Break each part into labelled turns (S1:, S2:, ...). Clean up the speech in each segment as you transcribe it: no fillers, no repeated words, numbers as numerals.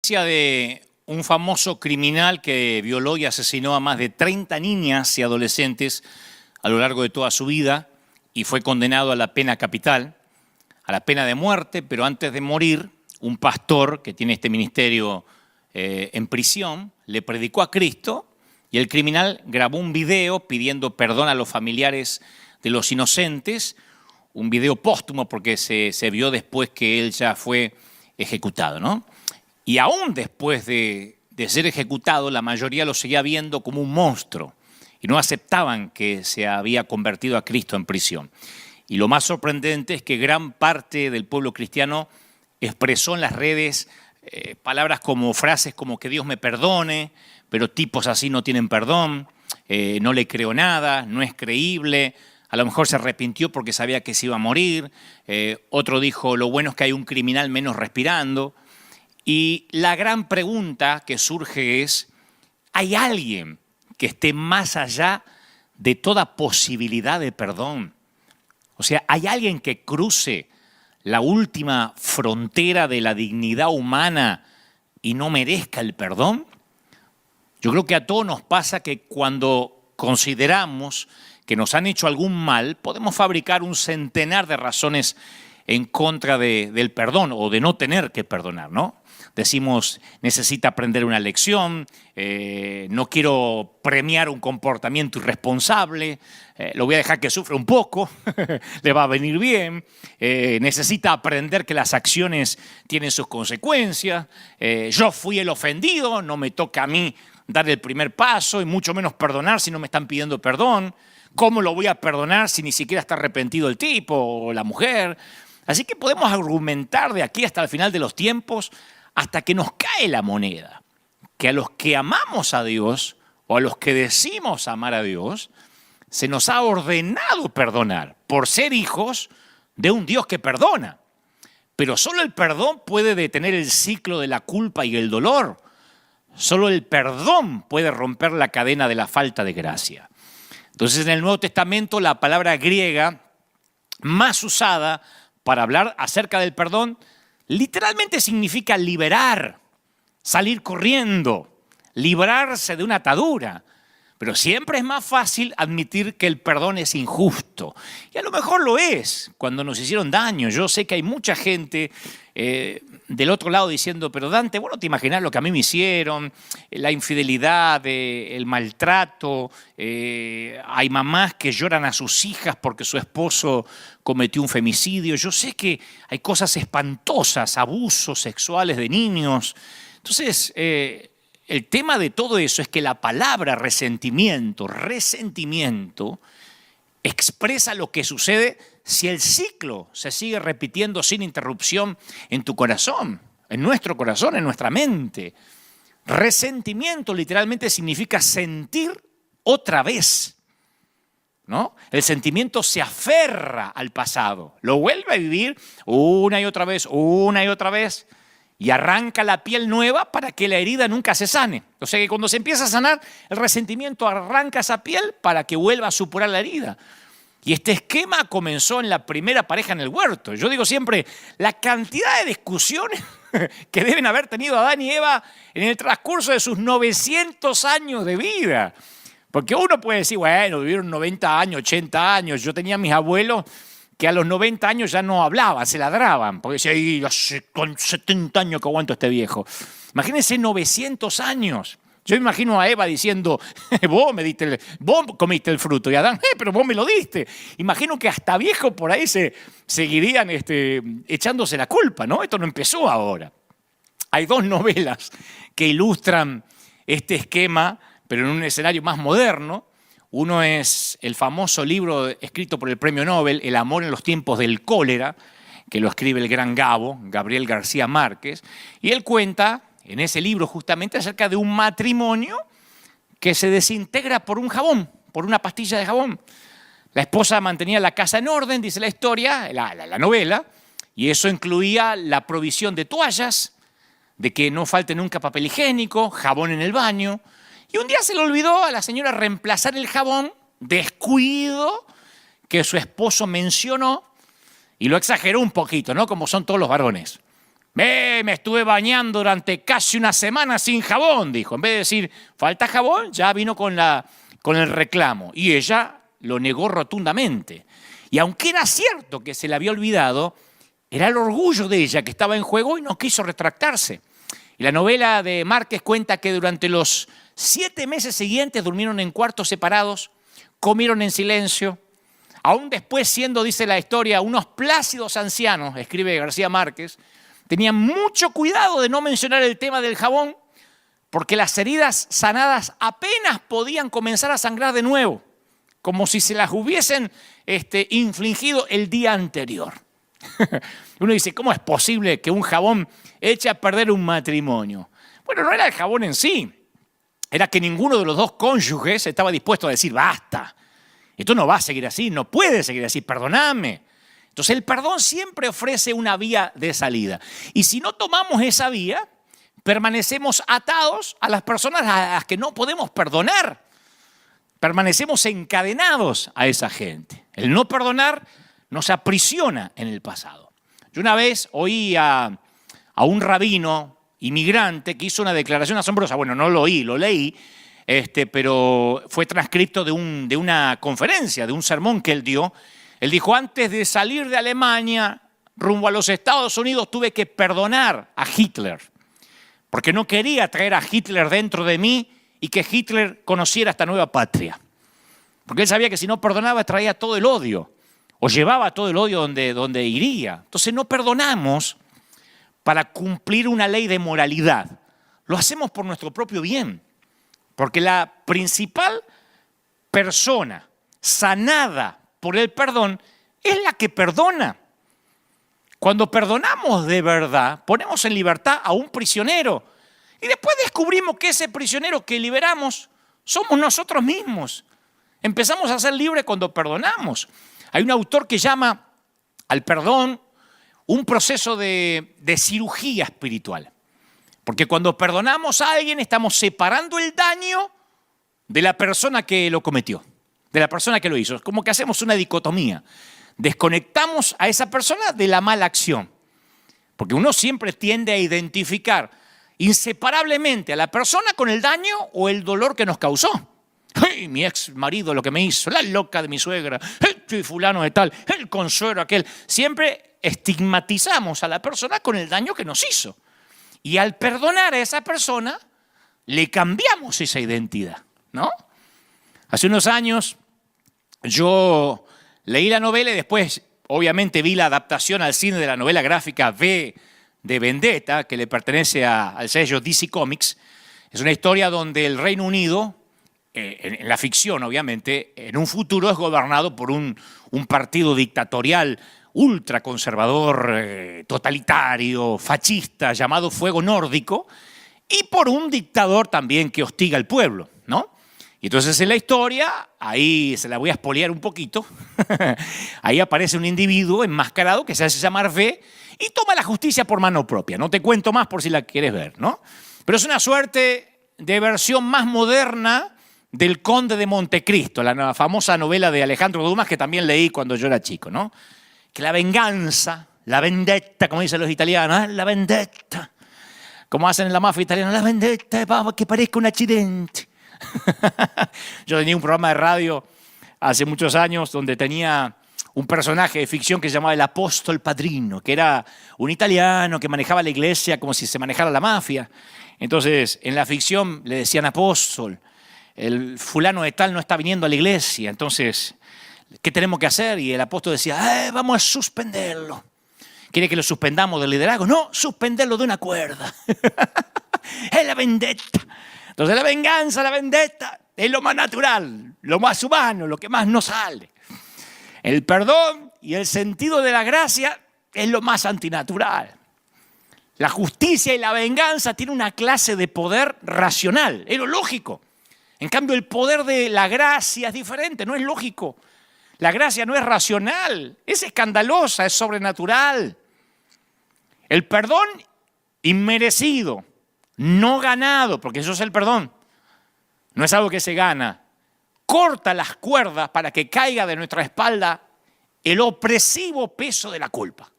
S1: De un famoso criminal que violó y asesinó a más de 30 niñas y adolescentes a lo largo de toda su vida y fue condenado a la pena capital, a la pena de muerte, pero antes de morir, un pastor que tiene este ministerio en prisión le predicó a Cristo y el criminal grabó un video pidiendo perdón a los familiares de los inocentes, un video póstumo porque se vio después que él ya fue ejecutado, ¿no? Y aún después de ser ejecutado, la mayoría lo seguía viendo como un monstruo y no aceptaban que se había convertido a Cristo en prisión. Y lo más sorprendente es que gran parte del pueblo cristiano expresó en las redes frases como que Dios me perdone, pero tipos así no tienen perdón, no le creo nada, no es creíble. A lo mejor se arrepintió porque sabía que se iba a morir. Otro dijo, lo bueno es que hay un criminal menos respirando. Y la gran pregunta que surge es, ¿hay alguien que esté más allá de toda posibilidad de perdón? O sea, ¿hay alguien que cruce la última frontera de la dignidad humana y no merezca el perdón? Yo creo que a todos nos pasa que cuando consideramos que nos han hecho algún mal, podemos fabricar un centenar de razones en contra del perdón o de no tener que perdonar, ¿no? Decimos, necesita aprender una lección, no quiero premiar un comportamiento irresponsable, lo voy a dejar que sufra un poco, le va a venir bien, necesita aprender que las acciones tienen sus consecuencias, yo fui el ofendido, no me toca a mí dar el primer paso y mucho menos perdonar si no me están pidiendo perdón. ¿Cómo lo voy a perdonar si ni siquiera está arrepentido el tipo o la mujer? Así que podemos argumentar de aquí hasta el final de los tiempos hasta que nos cae la moneda, que a los que amamos a Dios o a los que decimos amar a Dios, se nos ha ordenado perdonar por ser hijos de un Dios que perdona. Pero solo el perdón puede detener el ciclo de la culpa y el dolor. Solo el perdón puede romper la cadena de la falta de gracia. Entonces, en el Nuevo Testamento, la palabra griega más usada para hablar acerca del perdón literalmente significa liberar, salir corriendo, librarse de una atadura. Pero siempre es más fácil admitir que el perdón es injusto. Y a lo mejor lo es cuando nos hicieron daño. Yo sé que hay mucha gente del otro lado diciendo, pero Dante, vos no te imaginás lo que a mí me hicieron, la infidelidad, el maltrato, hay mamás que lloran a sus hijas porque su esposo cometió un femicidio. Yo sé que hay cosas espantosas, abusos sexuales de niños. Entonces, el tema de todo eso es que la palabra resentimiento, expresa lo que sucede si el ciclo se sigue repitiendo sin interrupción en tu corazón, en nuestro corazón, en nuestra mente. Resentimiento literalmente significa sentir otra vez, ¿no? El sentimiento se aferra al pasado, lo vuelve a vivir una y otra vez, y arranca la piel nueva para que la herida nunca se sane. O sea que cuando se empieza a sanar, el resentimiento arranca esa piel para que vuelva a supurar la herida. Y este esquema comenzó en la primera pareja en el huerto. Yo digo siempre, la cantidad de discusiones que deben haber tenido Adán y Eva en el transcurso de sus 900 años de vida. Porque uno puede decir, bueno, vivieron 90 años, 80 años. Yo tenía mis abuelos que a los 90 años ya no hablaban, se ladraban, porque decían, hace con 70 años que aguanto a este viejo. Imagínense 900 años. Yo me imagino a Eva diciendo, vos comiste el fruto, y Adán, pero vos me lo diste. Imagino que hasta viejos por ahí se seguirían echándose la culpa, ¿no? Esto no empezó ahora. Hay dos novelas que ilustran este esquema, pero en un escenario más moderno. Uno es el famoso libro escrito por el premio Nobel, El amor en los tiempos del cólera, que lo escribe el gran Gabo, Gabriel García Márquez, y él cuenta en ese libro justamente acerca de un matrimonio que se desintegra por un jabón, por una pastilla de jabón. La esposa mantenía la casa en orden, dice la historia, la novela, y eso incluía la provisión de toallas, de que no falte nunca papel higiénico, jabón en el baño. Y un día se le olvidó a la señora reemplazar el jabón, descuido que su esposo mencionó, y lo exageró un poquito, ¿no? Como son todos los varones. Me estuve bañando durante casi una semana sin jabón, dijo. En vez de decir, falta jabón, ya vino con el reclamo. Y ella lo negó rotundamente. Y aunque era cierto que se le había olvidado, era el orgullo de ella que estaba en juego y no quiso retractarse. Y la novela de Márquez cuenta que durante los 7 meses siguientes durmieron en cuartos separados, comieron en silencio. Aún después, siendo, dice la historia, unos plácidos ancianos, escribe García Márquez, tenían mucho cuidado de no mencionar el tema del jabón, porque las heridas sanadas apenas podían comenzar a sangrar de nuevo, como si se las hubiesen infligido el día anterior. Uno dice, ¿cómo es posible que un jabón eche a perder un matrimonio? Bueno, no era el jabón en sí, era que ninguno de los dos cónyuges estaba dispuesto a decir, basta, esto no va a seguir así, no puede seguir así, perdoname. Entonces el perdón siempre ofrece una vía de salida. Y si no tomamos esa vía, permanecemos atados a las personas a las que no podemos perdonar. Permanecemos encadenados a esa gente. El no perdonar nos aprisiona en el pasado. Yo una vez oí a un rabino inmigrante que hizo una declaración asombrosa. Bueno, no lo oí, lo leí, pero fue transcripto de una conferencia, de un sermón que él dio. Él dijo, antes de salir de Alemania rumbo a los Estados Unidos tuve que perdonar a Hitler, porque no quería traer a Hitler dentro de mí y que Hitler conociera esta nueva patria. Porque él sabía que si no perdonaba traía todo el odio, o llevaba todo el odio donde iría. Entonces no perdonamos para cumplir una ley de moralidad. Lo hacemos por nuestro propio bien. Porque la principal persona sanada por el perdón es la que perdona. Cuando perdonamos de verdad, ponemos en libertad a un prisionero. Y después descubrimos que ese prisionero que liberamos somos nosotros mismos. Empezamos a ser libres cuando perdonamos. Hay un autor que llama al perdón un proceso de cirugía espiritual. Porque cuando perdonamos a alguien estamos separando el daño de la persona que lo cometió, de la persona que lo hizo. Es como que hacemos una dicotomía. Desconectamos a esa persona de la mala acción. Porque uno siempre tiende a identificar inseparablemente a la persona con el daño o el dolor que nos causó. ¡Hey, mi ex marido lo que me hizo! La loca de mi suegra, el fulano de tal, el consuelo aquel. Siempre estigmatizamos a la persona con el daño que nos hizo. Y al perdonar a esa persona, le cambiamos esa identidad, ¿no? Hace unos años yo leí la novela y después, obviamente, vi la adaptación al cine de la novela gráfica V de Vendetta, que le pertenece al sello DC Comics. Es una historia donde el Reino Unido, en la ficción, obviamente, en un futuro es gobernado por un partido dictatorial ultraconservador, totalitario, fascista, llamado Fuego Nórdico, y por un dictador también que hostiga al pueblo, ¿no? Y entonces en la historia, ahí se la voy a espolear un poquito, ahí aparece un individuo enmascarado que se hace llamar V y toma la justicia por mano propia. No te cuento más por si la quieres ver, ¿no? Pero es una suerte de versión más moderna del Conde de Montecristo, la famosa novela de Alejandro Dumas que también leí cuando yo era chico, ¿no? Que la venganza, la vendetta, como dicen los italianos, la vendetta, como hacen en la mafia italiana, la vendetta, que parezca un accidente. Yo tenía un programa de radio hace muchos años donde tenía un personaje de ficción que se llamaba el Apóstol Padrino, que era un italiano que manejaba la iglesia como si se manejara la mafia. Entonces, en la ficción le decían apóstol, el fulano de tal no está viniendo a la iglesia, entonces, ¿qué tenemos que hacer? Y el apóstol decía, vamos a suspenderlo. ¿Quiere que lo suspendamos del liderazgo? No, suspenderlo de una cuerda. Es la vendetta. Entonces la venganza, la vendetta, es lo más natural, lo más humano, lo que más nos sale. El perdón y el sentido de la gracia es lo más antinatural. La justicia y la venganza tienen una clase de poder racional, es lo lógico. En cambio, el poder de la gracia es diferente, no es lógico. La gracia no es racional, es escandalosa, es sobrenatural. El perdón inmerecido, no ganado, porque eso es el perdón, no es algo que se gana, corta las cuerdas para que caiga de nuestra espalda el opresivo peso de la culpa.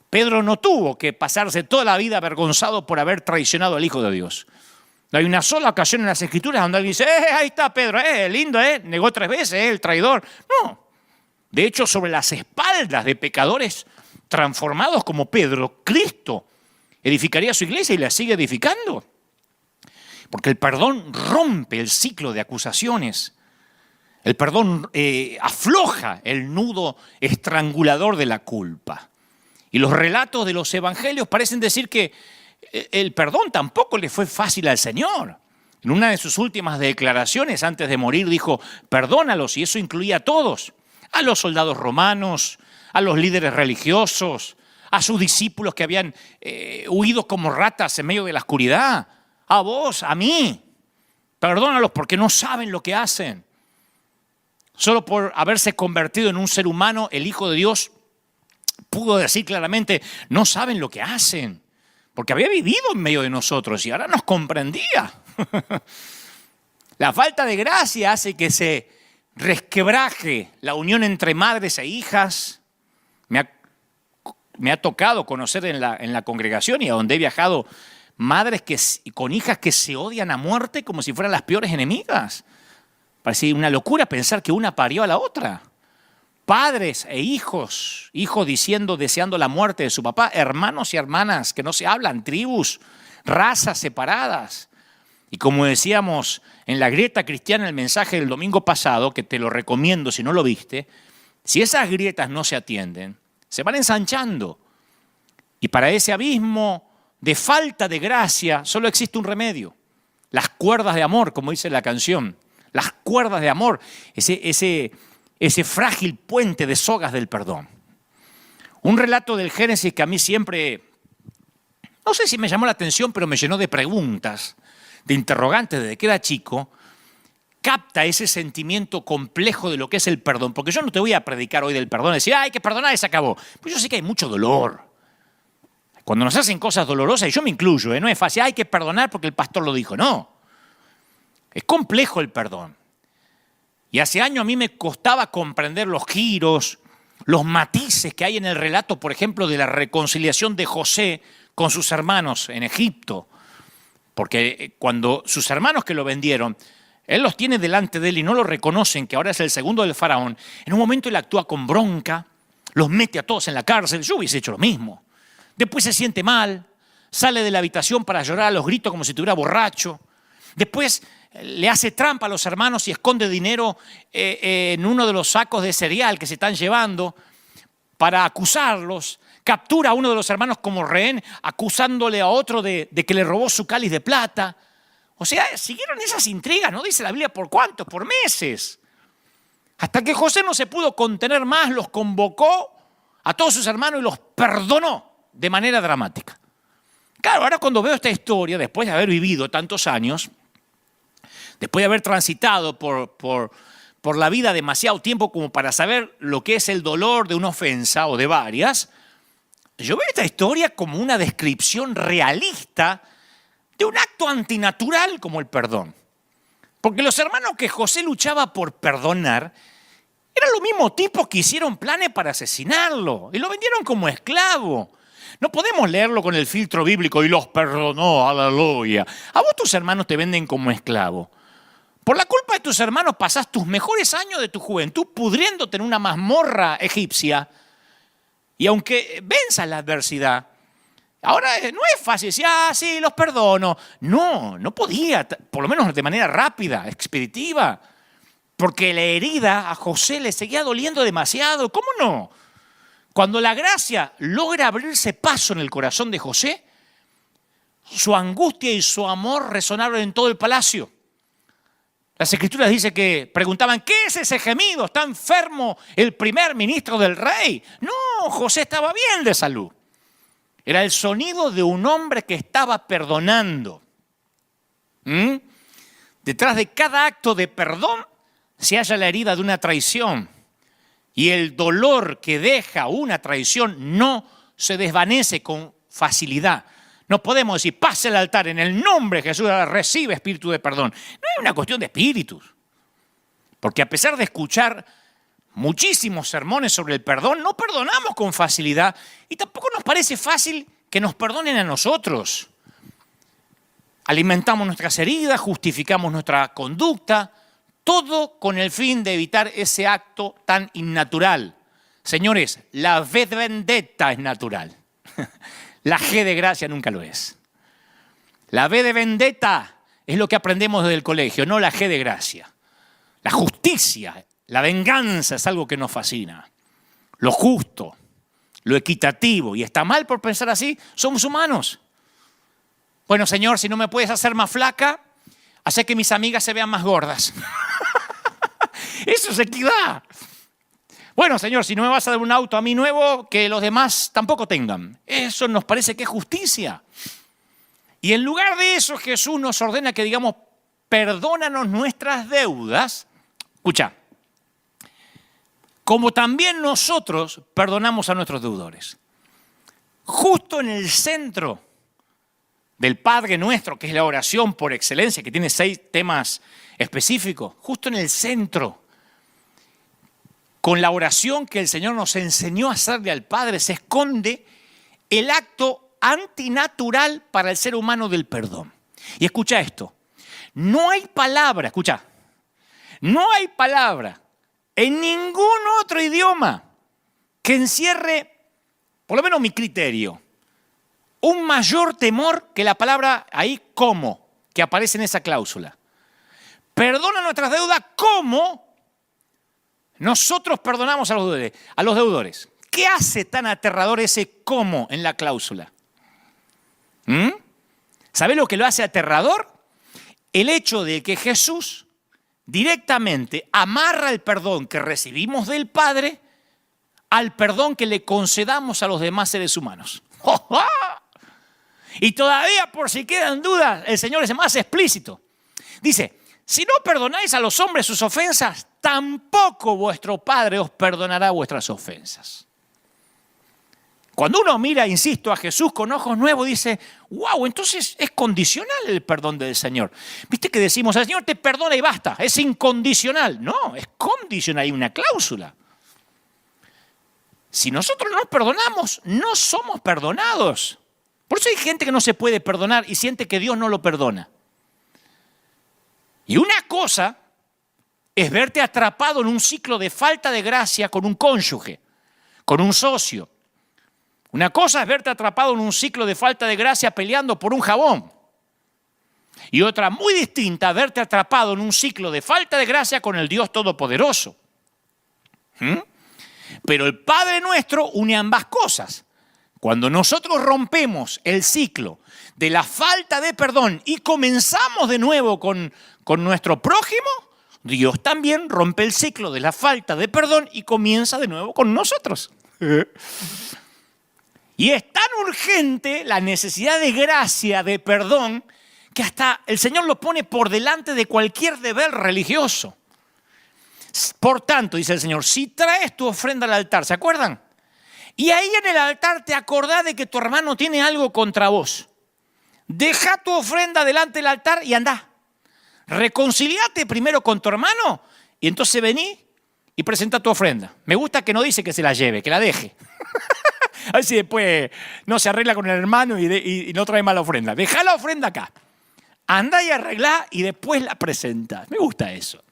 S1: Pedro no tuvo que pasarse toda la vida avergonzado por haber traicionado al Hijo de Dios. No hay una sola ocasión en las Escrituras donde alguien dice, ahí está Pedro, lindo, negó 3 veces, el traidor. No. De hecho, sobre las espaldas de pecadores transformados como Pedro, Cristo edificaría su iglesia y la sigue edificando. Porque el perdón rompe el ciclo de acusaciones. El perdón afloja el nudo estrangulador de la culpa. Y los relatos de los evangelios parecen decir que el perdón tampoco le fue fácil al Señor. En una de sus últimas declaraciones antes de morir dijo, perdónalos, y eso incluía a todos, a los soldados romanos, a los líderes religiosos, a sus discípulos que habían huido como ratas en medio de la oscuridad, a vos, a mí. Perdónalos porque no saben lo que hacen. Solo por haberse convertido en un ser humano, el Hijo de Dios pudo decir claramente, no saben lo que hacen. Porque había vivido en medio de nosotros y ahora nos comprendía. La falta de gracia hace que se resquebraje la unión entre madres e hijas. Me ha tocado conocer en la congregación y a donde he viajado madres con hijas que se odian a muerte como si fueran las peores enemigas. Parece una locura pensar que una parió a la otra. Padres e hijos deseando la muerte de su papá, hermanos y hermanas que no se hablan, tribus, razas separadas. Y como decíamos en la grieta cristiana, el mensaje del domingo pasado, que te lo recomiendo si no lo viste, si esas grietas no se atienden, se van ensanchando. Y para ese abismo de falta de gracia solo existe un remedio. Las cuerdas de amor, como dice la canción. Las cuerdas de amor, ese frágil puente de sogas del perdón. Un relato del Génesis que a mí siempre, no sé si me llamó la atención, pero me llenó de preguntas, de interrogantes desde que era chico, capta ese sentimiento complejo de lo que es el perdón. Porque yo no te voy a predicar hoy del perdón, decir, hay que perdonar y se acabó. Pues yo sé que hay mucho dolor. Cuando nos hacen cosas dolorosas, y yo me incluyo, no es fácil, hay que perdonar porque el pastor lo dijo, no. Es complejo el perdón. Y hace años a mí me costaba comprender los giros, los matices que hay en el relato, por ejemplo, de la reconciliación de José con sus hermanos en Egipto. Porque cuando sus hermanos que lo vendieron, él los tiene delante de él y no lo reconocen, que ahora es el segundo del faraón, en un momento él actúa con bronca, los mete a todos en la cárcel, yo hubiese hecho lo mismo. Después se siente mal, sale de la habitación para llorar a los gritos como si estuviera borracho. Después le hace trampa a los hermanos y esconde dinero en uno de los sacos de cereal que se están llevando para acusarlos. Captura a uno de los hermanos como rehén, acusándole a otro de que le robó su cáliz de plata. O sea, siguieron esas intrigas, ¿no? Dice la Biblia, ¿por cuánto? Por meses. Hasta que José no se pudo contener más, los convocó a todos sus hermanos y los perdonó de manera dramática. Claro, ahora cuando veo esta historia, después de haber vivido tantos años, después de haber transitado por la vida demasiado tiempo como para saber lo que es el dolor de una ofensa o de varias, yo veo esta historia como una descripción realista de un acto antinatural como el perdón. Porque los hermanos que José luchaba por perdonar eran los mismos tipos que hicieron planes para asesinarlo y lo vendieron como esclavo. No podemos leerlo con el filtro bíblico y los perdonó, aleluya. A vos tus hermanos te venden como esclavo. Por la culpa de tus hermanos pasás tus mejores años de tu juventud pudriéndote en una mazmorra egipcia. Y aunque venzas la adversidad, ahora no es fácil decir, sí, los perdono. No podía, por lo menos de manera rápida, expeditiva. Porque la herida a José le seguía doliendo demasiado. ¿Cómo no? Cuando la gracia logra abrirse paso en el corazón de José, su angustia y su amor resonaron en todo el palacio. Las Escrituras dicen que preguntaban, ¿qué es ese gemido? ¿Está enfermo el primer ministro del rey? No, José estaba bien de salud. Era el sonido de un hombre que estaba perdonando. Detrás de cada acto de perdón se halla la herida de una traición. Y el dolor que deja una traición no se desvanece con facilidad. No podemos decir, pase al altar en el nombre de Jesús, recibe espíritu de perdón. No es una cuestión de espíritus. Porque a pesar de escuchar muchísimos sermones sobre el perdón, no perdonamos con facilidad y tampoco nos parece fácil que nos perdonen a nosotros. Alimentamos nuestras heridas, justificamos nuestra conducta, todo con el fin de evitar ese acto tan innatural. Señores, la V de vendetta es natural. La G de gracia nunca lo es. La V de vendetta es lo que aprendemos desde el colegio, no la G de gracia. La justicia, la venganza es algo que nos fascina. Lo justo, lo equitativo. Y está mal por pensar así, somos humanos. Bueno, Señor, si no me puedes hacer más flaca, hace que mis amigas se vean más gordas. Eso es equidad. Bueno, Señor, si no me vas a dar un auto a mí nuevo, que los demás tampoco tengan. Eso nos parece que es justicia. Y en lugar de eso, Jesús nos ordena que digamos, perdónanos nuestras deudas. Escucha, como también nosotros perdonamos a nuestros deudores. Justo en el centro del Padre Nuestro, que es la oración por excelencia, que tiene 6 temas específicos, justo en el centro, con la oración que el Señor nos enseñó a hacerle al Padre, se esconde el acto antinatural para el ser humano del perdón. Y escucha esto, no hay palabra, escucha, no hay palabra en ningún otro idioma que encierre, por lo menos mi criterio, un mayor temor que la palabra ahí como, que aparece en esa cláusula. Perdona nuestras deudas como nosotros perdonamos a los deudores. ¿Qué hace tan aterrador ese como en la cláusula? ¿Sabe lo que lo hace aterrador? El hecho de que Jesús directamente amarra el perdón que recibimos del Padre al perdón que le concedamos a los demás seres humanos. Y todavía, por si quedan dudas, el Señor es más explícito. Dice, si no perdonáis a los hombres sus ofensas, tampoco vuestro Padre os perdonará vuestras ofensas. Cuando uno mira, insisto, a Jesús con ojos nuevos, dice, wow, entonces es condicional el perdón del Señor. ¿Viste que decimos, el Señor te perdona y basta? Es incondicional. No, es condicional, hay una cláusula. Si nosotros no nos perdonamos, no somos perdonados. Por eso hay gente que no se puede perdonar y siente que Dios no lo perdona. Y una cosa es verte atrapado en un ciclo de falta de gracia con un cónyuge, con un socio. Una cosa es verte atrapado en un ciclo de falta de gracia peleando por un jabón. Y otra muy distinta, verte atrapado en un ciclo de falta de gracia con el Dios Todopoderoso. Pero el Padre Nuestro une ambas cosas. Cuando nosotros rompemos el ciclo de la falta de perdón y comenzamos de nuevo con nuestro prójimo, Dios también rompe el ciclo de la falta de perdón y comienza de nuevo con nosotros. Y es tan urgente la necesidad de gracia, de perdón, que hasta el Señor lo pone por delante de cualquier deber religioso. Por tanto, dice el Señor, si traes tu ofrenda al altar, ¿se acuerdan? Y ahí en el altar te acordás de que tu hermano tiene algo contra vos. Deja tu ofrenda delante del altar y andá. Reconciliate primero con tu hermano y entonces vení y presenta tu ofrenda. Me gusta que no dice que se la lleve, que la deje. A ver si después no se arregla con el hermano y no trae más la ofrenda. Dejá la ofrenda acá. Andá y arreglá y después la presentás. Me gusta eso.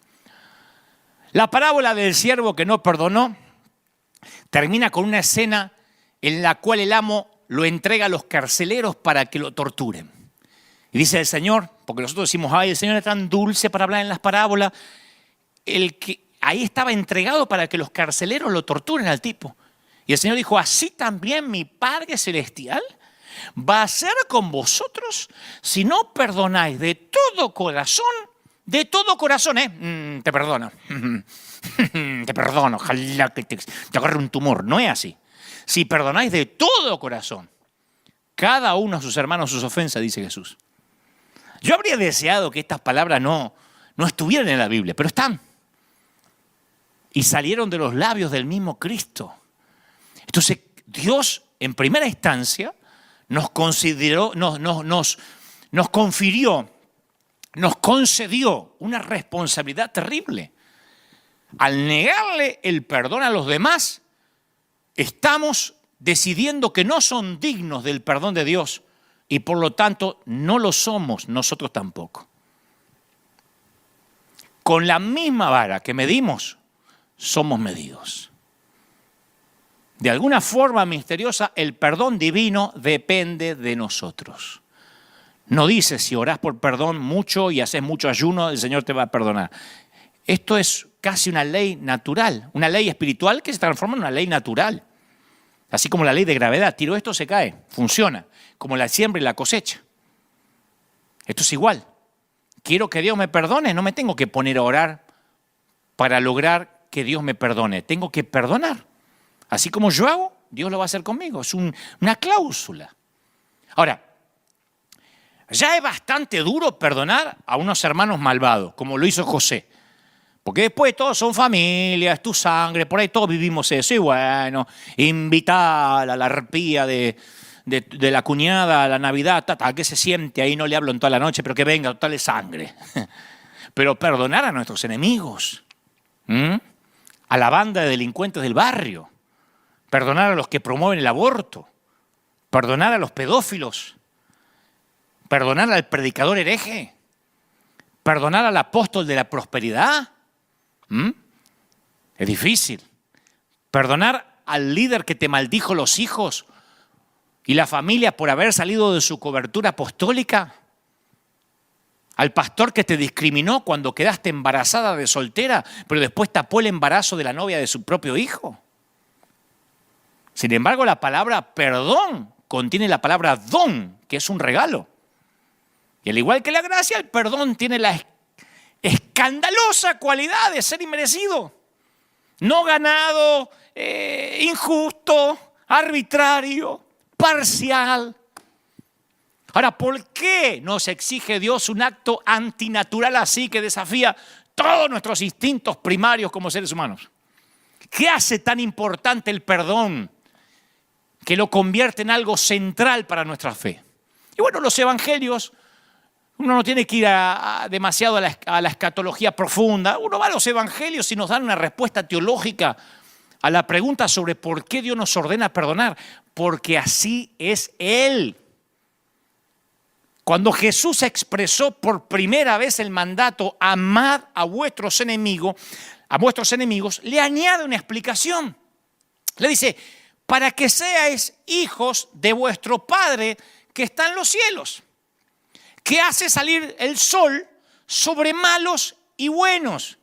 S1: La parábola del siervo que no perdonó termina con una escena en la cual el amo lo entrega a los carceleros para que lo torturen. Y dice el Señor, porque nosotros decimos, ay, el Señor es tan dulce para hablar en las parábolas, el que ahí estaba entregado para que los carceleros lo torturen al tipo. Y el Señor dijo, así también mi Padre Celestial va a hacer con vosotros si no perdonáis de todo corazón, te perdono. Te perdono, ojalá que te agarre un tumor. No es así. Si perdonáis de todo corazón, cada uno a sus hermanos sus ofensas, dice Jesús. Yo habría deseado que estas palabras no estuvieran en la Biblia, pero están. Y salieron de los labios del mismo Cristo. Entonces, Dios, en primera instancia, nos consideró, nos confirió, nos concedió una responsabilidad terrible. Al negarle el perdón a los demás, estamos decidiendo que no son dignos del perdón de Dios y por lo tanto no lo somos nosotros tampoco. Con la misma vara que medimos, somos medidos. De alguna forma misteriosa, el perdón divino depende de nosotros. No dice si orás por perdón mucho y haces mucho ayuno, el Señor te va a perdonar. Esto es casi una ley natural, una ley espiritual que se transforma en una ley natural. Así como la ley de gravedad, tiro esto, se cae, funciona, como la siembra y la cosecha. Esto es igual. Quiero que Dios me perdone, no me tengo que poner a orar para lograr que Dios me perdone. Tengo que perdonar. Así como yo hago, Dios lo va a hacer conmigo. Es una cláusula. Ahora, ya es bastante duro perdonar a unos hermanos malvados, como lo hizo José. Porque después todos son familia, es tu sangre, por ahí todos vivimos eso. Y bueno, invitar a la arpía de la cuñada a la Navidad, que se siente ahí, no le hablo en toda la noche, pero que venga, total es sangre. Pero perdonar a nuestros enemigos, a la banda de delincuentes del barrio, perdonar a los que promueven el aborto, perdonar a los pedófilos, perdonar al predicador hereje, perdonar al apóstol de la prosperidad. Es difícil. Perdonar al líder que te maldijo los hijos y la familia por haber salido de su cobertura apostólica. Al pastor que te discriminó cuando quedaste embarazada de soltera, pero después tapó el embarazo de la novia de su propio hijo. Sin embargo, la palabra perdón contiene la palabra don, que es un regalo. Y al igual que la gracia, el perdón tiene la escandalosa cualidad de ser inmerecido. No ganado, injusto, arbitrario, parcial. Ahora, ¿por qué nos exige Dios un acto antinatural así que desafía todos nuestros instintos primarios como seres humanos? ¿Qué hace tan importante el perdón que lo convierte en algo central para nuestra fe? Y bueno, los evangelios, uno no tiene que ir demasiado a la escatología profunda. Uno va a los evangelios y nos dan una respuesta teológica a la pregunta sobre por qué Dios nos ordena perdonar. Porque así es Él. Cuando Jesús expresó por primera vez el mandato, amad a vuestros enemigos, le añade una explicación. Le dice, para que seáis hijos de vuestro Padre que está en los cielos, que hace salir el sol sobre malos y buenos,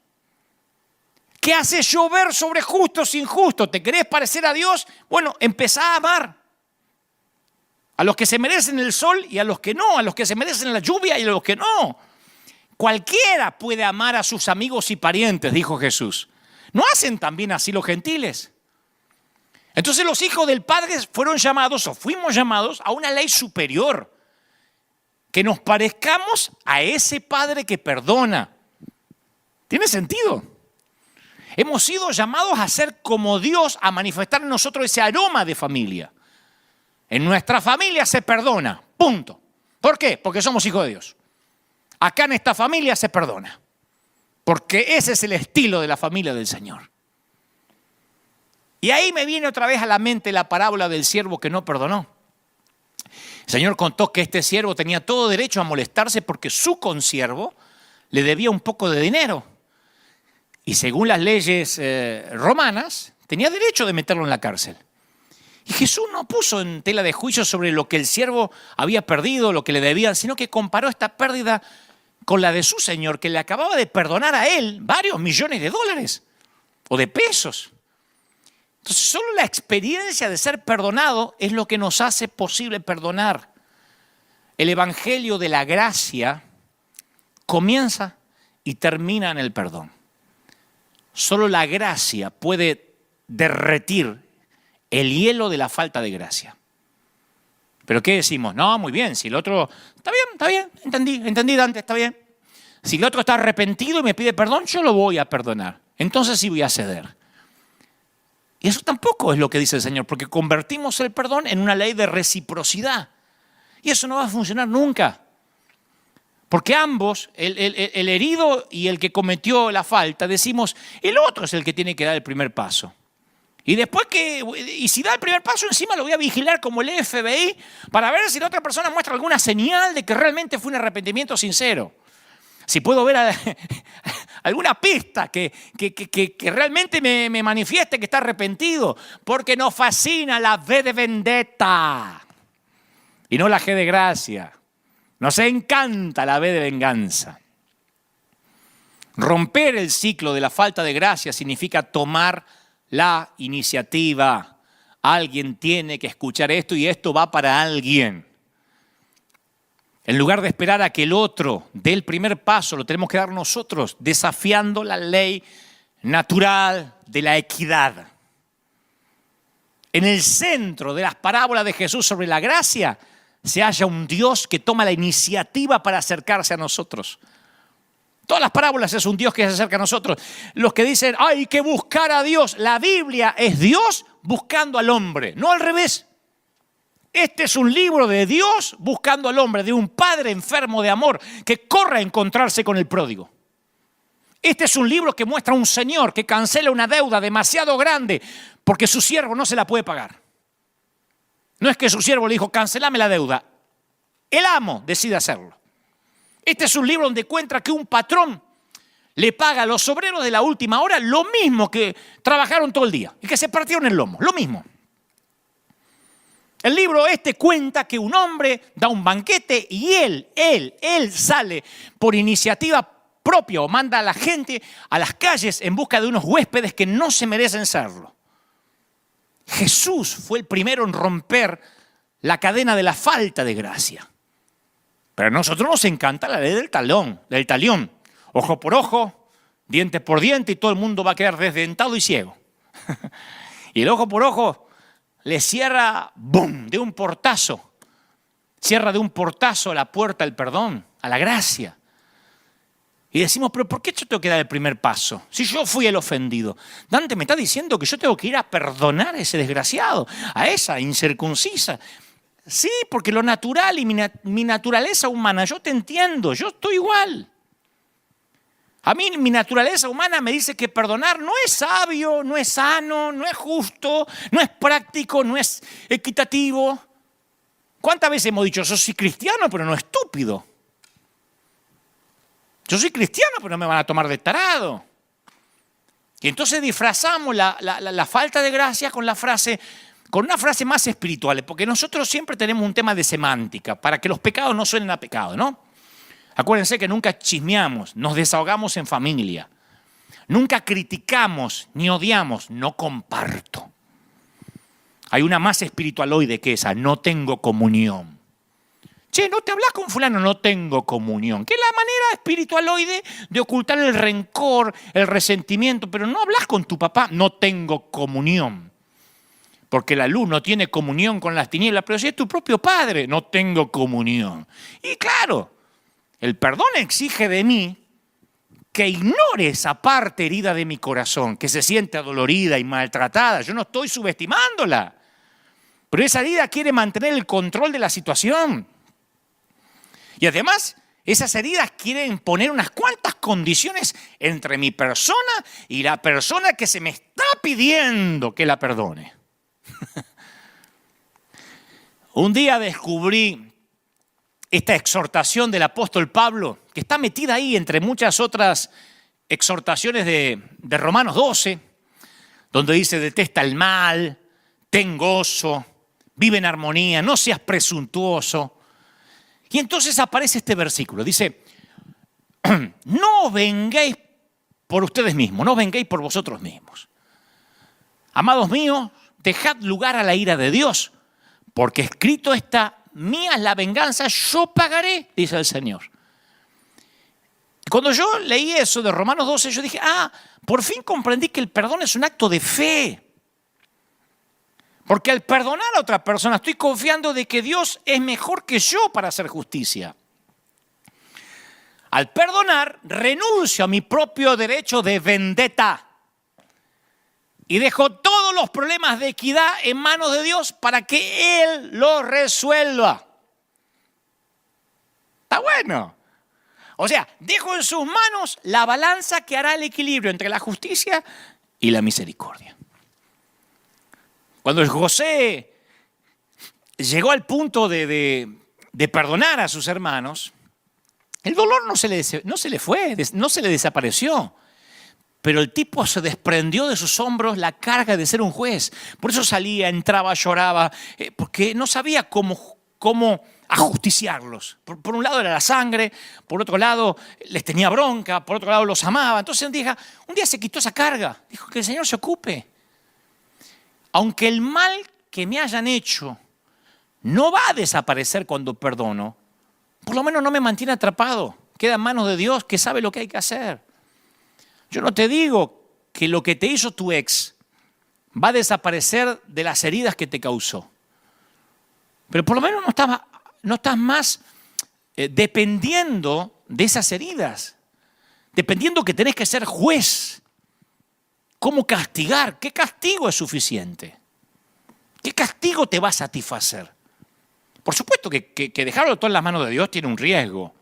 S1: que hace llover sobre justos e injustos. ¿Te querés parecer a Dios? Bueno, empezá a amar a los que se merecen el sol y a los que no, a los que se merecen la lluvia y a los que no. Cualquiera puede amar a sus amigos y parientes, dijo Jesús. ¿No hacen también así los gentiles? Entonces los hijos del Padre fueron llamados, o fuimos llamados, a una ley superior. Que nos parezcamos a ese Padre que perdona. ¿Tiene sentido? Hemos sido llamados a ser como Dios, a manifestar en nosotros ese aroma de familia. En nuestra familia se perdona, punto. ¿Por qué? Porque somos hijos de Dios. Acá en esta familia se perdona. Porque ese es el estilo de la familia del Señor. Y ahí me viene otra vez a la mente la parábola del siervo que no perdonó. El Señor contó que este siervo tenía todo derecho a molestarse porque su consiervo le debía un poco de dinero. Y según las leyes romanas, tenía derecho de meterlo en la cárcel. Y Jesús no puso en tela de juicio sobre lo que el siervo había perdido, lo que le debían, sino que comparó esta pérdida con la de su Señor, que le acababa de perdonar a él varios millones de dólares o de pesos. Entonces, solo la experiencia de ser perdonado es lo que nos hace posible perdonar. El evangelio de la gracia comienza y termina en el perdón. Solo la gracia puede derretir el hielo de la falta de gracia. ¿Pero qué decimos? No, muy bien, si el otro... Está bien, entendí Dante, está bien. Si el otro está arrepentido y me pide perdón, yo lo voy a perdonar. Entonces sí voy a ceder. Y eso tampoco es lo que dice el Señor, porque convertimos el perdón en una ley de reciprocidad. Y eso no va a funcionar nunca. Porque ambos, el herido y el que cometió la falta, decimos, el otro es el que tiene que dar el primer paso. Y después y si da el primer paso, encima lo voy a vigilar como el FBI para ver si la otra persona muestra alguna señal de que realmente fue un arrepentimiento sincero. Si puedo ver alguna pista que realmente me manifieste que está arrepentido. Porque nos fascina la V de vendetta y no la G de gracia. Nos encanta la V de venganza. Romper el ciclo de la falta de gracia significa tomar la iniciativa. Alguien tiene que escuchar esto y esto va para alguien. En lugar de esperar a que el otro dé el primer paso, lo tenemos que dar nosotros, desafiando la ley natural de la equidad. En el centro de las parábolas de Jesús sobre la gracia se halla un Dios que toma la iniciativa para acercarse a nosotros. Todas las parábolas es un Dios que se acerca a nosotros. Los que dicen, hay que buscar a Dios. La Biblia es Dios buscando al hombre, no al revés. Este es un libro de Dios buscando al hombre, de un padre enfermo de amor que corre a encontrarse con el pródigo. Este es un libro que muestra a un señor que cancela una deuda demasiado grande porque su siervo no se la puede pagar. No es que su siervo le dijo, cancelame la deuda. El amo decide hacerlo. Este es un libro donde encuentra que un patrón le paga a los obreros de la última hora lo mismo que trabajaron todo el día y que se partieron el lomo, lo mismo. El libro cuenta que un hombre da un banquete y él sale por iniciativa propia o manda a la gente a las calles en busca de unos huéspedes que no se merecen serlo. Jesús fue el primero en romper la cadena de la falta de gracia. Pero a nosotros nos encanta la ley del talión. Ojo por ojo, diente por diente y todo el mundo va a quedar desdentado y ciego. Y el ojo por ojo le cierra, ¡bum!, de un portazo. Cierra de un portazo la puerta al perdón, a la gracia. Y decimos, pero ¿por qué yo tengo que dar el primer paso? Si yo fui el ofendido. Dante me está diciendo que yo tengo que ir a perdonar a ese desgraciado, a esa incircuncisa. Sí, porque lo natural y mi naturaleza humana, yo te entiendo, yo estoy igual. A mí mi naturaleza humana me dice que perdonar no es sabio, no es sano, no es justo, no es práctico, no es equitativo. ¿Cuántas veces hemos dicho, yo soy cristiano pero no estúpido? Yo soy cristiano pero no me van a tomar de tarado. Y entonces disfrazamos la falta de gracia con una frase más espiritual, porque nosotros siempre tenemos un tema de semántica, para que los pecados no suenen a pecado, ¿no? Acuérdense que nunca chismeamos, nos desahogamos en familia. Nunca criticamos ni odiamos, no comparto. Hay una más espiritualoide que esa, no tengo comunión. Che, ¿no te hablas con fulano? No tengo comunión. Que es la manera espiritualoide de ocultar el rencor, el resentimiento, pero no hablas con tu papá, no tengo comunión. Porque la luz no tiene comunión con las tinieblas, pero si es tu propio padre, no tengo comunión. Y claro, el perdón exige de mí que ignore esa parte herida de mi corazón, que se siente adolorida y maltratada. Yo no estoy subestimándola, pero esa herida quiere mantener el control de la situación. Y además, esas heridas quieren poner unas cuantas condiciones entre mi persona y la persona que se me está pidiendo que la perdone. Un día descubrí esta exhortación del apóstol Pablo, que está metida ahí entre muchas otras exhortaciones de Romanos 12, donde dice, detesta el mal, ten gozo, vive en armonía, no seas presuntuoso. Y entonces aparece este versículo, dice, no vengáis por ustedes mismos, no vengáis por vosotros mismos. Amados míos, dejad lugar a la ira de Dios, porque escrito está, mía es la venganza, yo pagaré, dice el Señor. Cuando yo leí eso de Romanos 12, yo dije, por fin comprendí que el perdón es un acto de fe. Porque al perdonar a otra persona estoy confiando de que Dios es mejor que yo para hacer justicia. Al perdonar, renuncio a mi propio derecho de vendetta. Y dejo todos los problemas de equidad en manos de Dios para que Él los resuelva. Está bueno. O sea, dejo en sus manos la balanza que hará el equilibrio entre la justicia y la misericordia. Cuando José llegó al punto de perdonar a sus hermanos, el dolor no se le fue, no se le desapareció. Pero el tipo se desprendió de sus hombros la carga de ser un juez. Por eso salía, entraba, lloraba, porque no sabía cómo ajusticiarlos. Por un lado era la sangre, por otro lado les tenía bronca, por otro lado los amaba. Entonces un día se quitó esa carga. Dijo que el Señor se ocupe. Aunque el mal que me hayan hecho no va a desaparecer cuando perdono, por lo menos no me mantiene atrapado. Queda en manos de Dios, que sabe lo que hay que hacer. Yo no te digo que lo que te hizo tu ex va a desaparecer de las heridas que te causó. Pero por lo menos no estás más dependiendo de esas heridas. Dependiendo que tenés que ser juez. ¿Cómo castigar? ¿Qué castigo es suficiente? ¿Qué castigo te va a satisfacer? Por supuesto que dejarlo todo en las manos de Dios tiene un riesgo.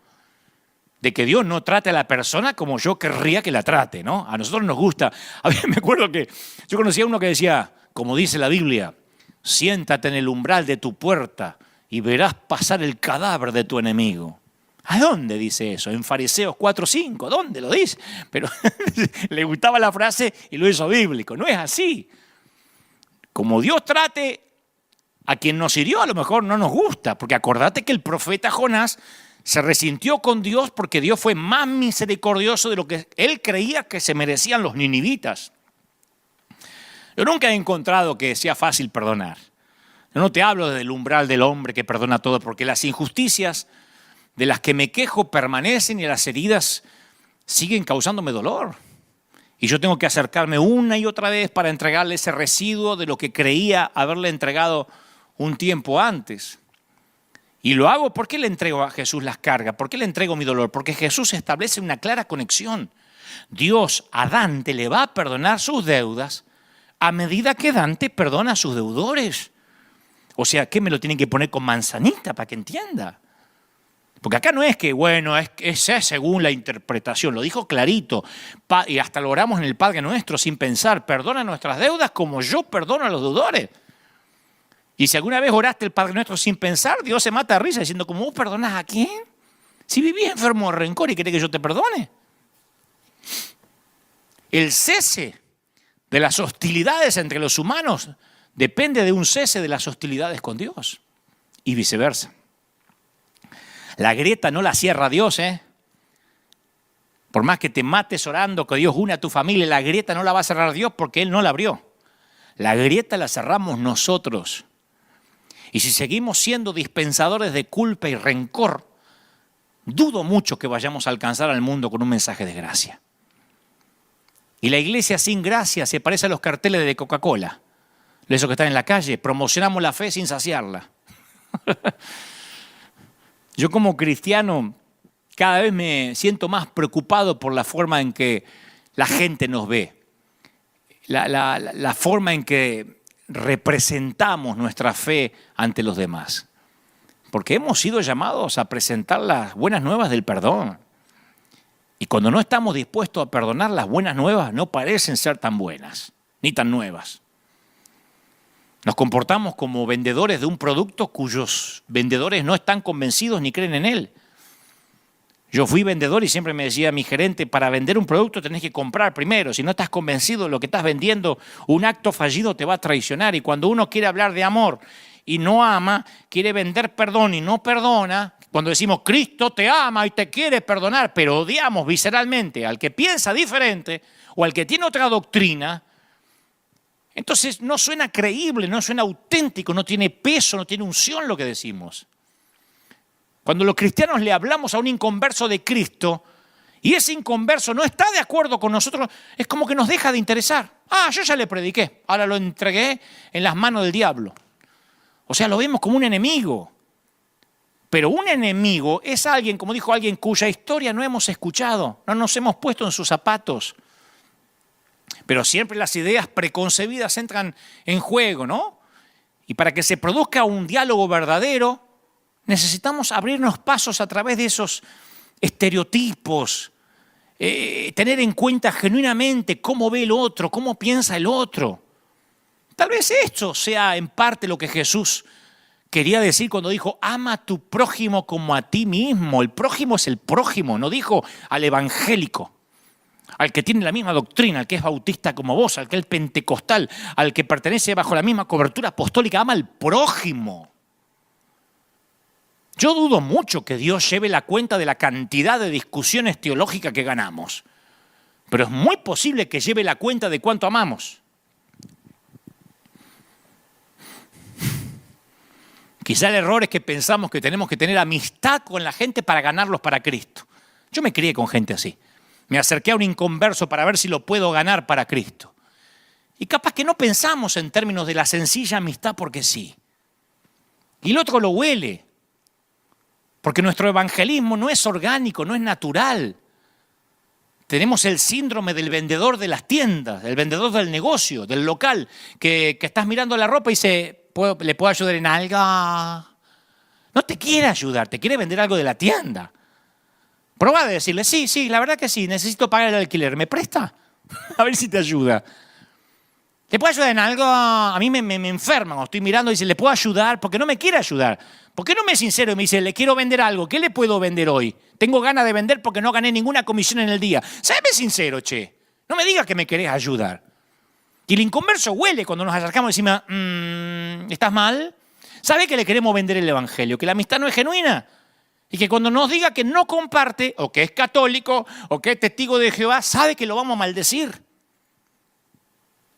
S1: De que Dios no trate a la persona como yo querría que la trate, ¿no? A nosotros nos gusta. A mí me acuerdo que yo conocía a uno que decía, como dice la Biblia, siéntate en el umbral de tu puerta y verás pasar el cadáver de tu enemigo. ¿A dónde dice eso? En Fariseos 4:5, ¿dónde lo dice? Pero le gustaba la frase y lo hizo bíblico. No es así. Como Dios trate a quien nos hirió, a lo mejor no nos gusta, porque acordate que el profeta Jonás se resintió con Dios porque Dios fue más misericordioso de lo que él creía que se merecían los ninivitas. Yo nunca he encontrado que sea fácil perdonar. Yo no te hablo del umbral del hombre que perdona todo, porque las injusticias de las que me quejo permanecen y las heridas siguen causándome dolor. Y yo tengo que acercarme una y otra vez para entregarle ese residuo de lo que creía haberle entregado un tiempo antes. Y lo hago, ¿por qué le entrego a Jesús las cargas? ¿Por qué le entrego mi dolor? Porque Jesús establece una clara conexión. Dios a Dante le va a perdonar sus deudas a medida que Dante perdona a sus deudores. O sea, ¿qué me lo tienen que poner con manzanita para que entienda? Porque acá no es que, bueno, es según la interpretación, lo dijo clarito, y hasta lo oramos en el Padre Nuestro sin pensar, perdona nuestras deudas como yo perdono a los deudores. Y si alguna vez oraste el Padre Nuestro sin pensar, Dios se mata de risa diciendo, ¿cómo vos perdonás a quién? Si vivís enfermo de rencor y querés que yo te perdone. El cese de las hostilidades entre los humanos depende de un cese de las hostilidades con Dios y viceversa. La grieta no la cierra Dios, ¿eh? Por más que te mates orando que Dios une a tu familia, la grieta no la va a cerrar Dios porque Él no la abrió. La grieta la cerramos nosotros. Y si seguimos siendo dispensadores de culpa y rencor, dudo mucho que vayamos a alcanzar al mundo con un mensaje de gracia. Y la iglesia sin gracia se parece a los carteles de Coca-Cola. Esos que están en la calle, promocionamos la fe sin saciarla. Yo como cristiano cada vez me siento más preocupado por la forma en que la gente nos ve. La forma en que representamos nuestra fe ante los demás. Porque hemos sido llamados a presentar las buenas nuevas del perdón. Y cuando no estamos dispuestos a perdonar, las buenas nuevas no parecen ser tan buenas, ni tan nuevas. Nos comportamos como vendedores de un producto cuyos vendedores no están convencidos ni creen en él. Yo fui vendedor y siempre me decía mi gerente, para vender un producto tenés que comprar primero. Si no estás convencido de lo que estás vendiendo, un acto fallido te va a traicionar. Y cuando uno quiere hablar de amor y no ama, quiere vender perdón y no perdona, cuando decimos Cristo te ama y te quiere perdonar, pero odiamos visceralmente al que piensa diferente o al que tiene otra doctrina, entonces no suena creíble, no suena auténtico, no tiene peso, no tiene unción lo que decimos. Cuando los cristianos le hablamos a un inconverso de Cristo y ese inconverso no está de acuerdo con nosotros, es como que nos deja de interesar. Ah, yo ya le prediqué, ahora lo entregué en las manos del diablo. O sea, lo vemos como un enemigo. Pero un enemigo es alguien, como dijo alguien, cuya historia no hemos escuchado, no nos hemos puesto en sus zapatos. Pero siempre las ideas preconcebidas entran en juego, ¿no? Y para que se produzca un diálogo verdadero, necesitamos abrirnos pasos a través de esos estereotipos, tener en cuenta genuinamente cómo ve el otro, cómo piensa el otro. Tal vez esto sea en parte lo que Jesús quería decir cuando dijo, ama a tu prójimo como a ti mismo. El prójimo es el prójimo, no dijo al evangélico, al que tiene la misma doctrina, al que es bautista como vos, al que es pentecostal, al que pertenece bajo la misma cobertura apostólica, ama al prójimo. Yo dudo mucho que Dios lleve la cuenta de la cantidad de discusiones teológicas que ganamos, pero es muy posible que lleve la cuenta de cuánto amamos. Quizá el error es que pensamos que tenemos que tener amistad con la gente para ganarlos para Cristo. Yo me crié con gente así. Me acerqué a un inconverso para ver si lo puedo ganar para Cristo. Y capaz que no pensamos en términos de la sencilla amistad porque sí. Y el otro lo huele. Porque nuestro evangelismo no es orgánico, no es natural. Tenemos el síndrome del vendedor de las tiendas, del vendedor del negocio, del local, que estás mirando la ropa y dice, ¿le puedo ayudar en algo? No te quiere ayudar, te quiere vender algo de la tienda. Probá de decirle, sí, la verdad que sí, necesito pagar el alquiler, ¿me presta? A ver si te ayuda. ¿Le puedo ayudar en algo? A mí me enferma cuando estoy mirando y dice, ¿le puedo ayudar? Porque no me quiere ayudar. ¿Por qué no me es sincero y me dice, le quiero vender algo? ¿Qué le puedo vender hoy? Tengo ganas de vender porque no gané ninguna comisión en el día. Séme sincero, che. No me digas que me querés ayudar. Y el inconverso huele cuando nos acercamos y decimos, ¿estás mal? ¿Sabe que le queremos vender el evangelio? Que la amistad no es genuina. Y que cuando nos diga que no comparte, o que es católico, o que es testigo de Jehová, sabe que lo vamos a maldecir.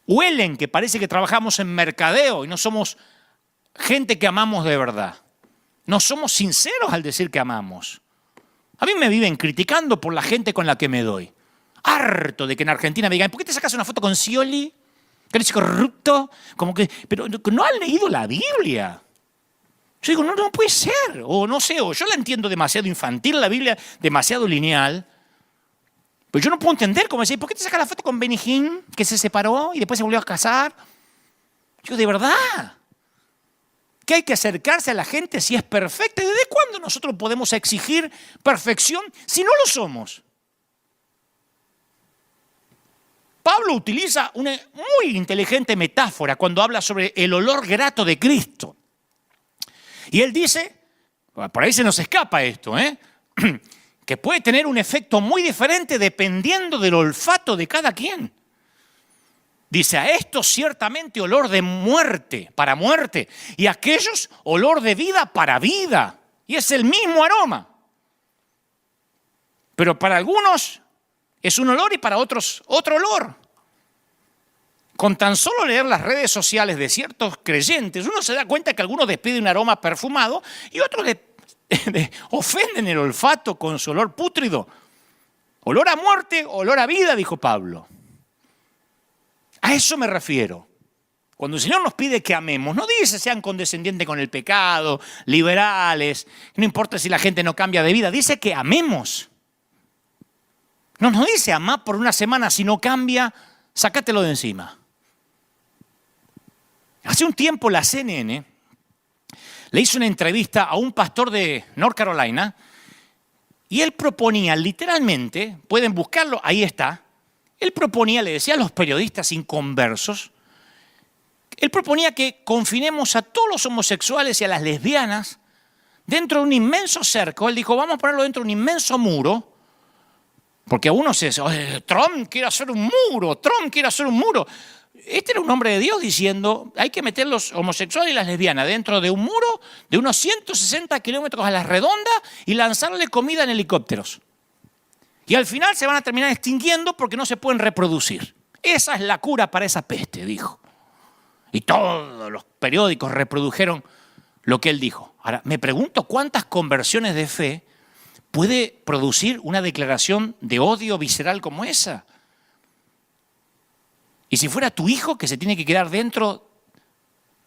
S1: Huelen que parece que trabajamos en mercadeo y no somos gente que amamos de verdad. No somos sinceros al decir que amamos. A mí me viven criticando por la gente con la que me doy. Harto de que en Argentina me digan, ¿por qué te sacas una foto con Scioli? Que eres corrupto. Como que, pero no han leído la Biblia. Yo digo, no puede ser. O no sé, o yo la entiendo demasiado infantil, la Biblia demasiado lineal. Pero yo no puedo entender cómo decir, ¿por qué te sacas la foto con Benny Hinn, que se separó y después se volvió a casar? Yo, de verdad, que hay que acercarse a la gente si es perfecta. ¿Desde cuándo nosotros podemos exigir perfección si no lo somos? Pablo utiliza una muy inteligente metáfora cuando habla sobre el olor grato de Cristo. Y él dice, por ahí se nos escapa esto, que puede tener un efecto muy diferente dependiendo del olfato de cada quien. Dice, a estos ciertamente olor de muerte, para muerte, y a aquellos olor de vida para vida. Y es el mismo aroma. Pero para algunos es un olor y para otros otro olor. Con tan solo leer las redes sociales de ciertos creyentes, uno se da cuenta que algunos despiden un aroma perfumado y otros ofenden el olfato con su olor pútrido. Olor a muerte, olor a vida, dijo Pablo. A eso me refiero. Cuando el Señor nos pide que amemos, no dice sean condescendientes con el pecado, liberales, no importa si la gente no cambia de vida, dice que amemos. No nos dice amar por una semana, si no cambia, sácatelo de encima. Hace un tiempo la CNN le hizo una entrevista a un pastor de North Carolina y él proponía literalmente, pueden buscarlo, ahí está, él proponía, le decía a los periodistas inconversos, él proponía que confinemos a todos los homosexuales y a las lesbianas dentro de un inmenso cerco. Él dijo, vamos a ponerlo dentro de un inmenso muro, porque a uno se dice, Trump quiere hacer un muro, Trump quiere hacer un muro. Este era un hombre de Dios diciendo, hay que meter los homosexuales y las lesbianas dentro de un muro de unos 160 kilómetros a la redonda y lanzarle comida en helicópteros. Y al final se van a terminar extinguiendo porque no se pueden reproducir. Esa es la cura para esa peste, dijo. Y todos los periódicos reprodujeron lo que él dijo. Ahora, me pregunto cuántas conversiones de fe puede producir una declaración de odio visceral como esa. ¿Y si fuera tu hijo que se tiene que quedar dentro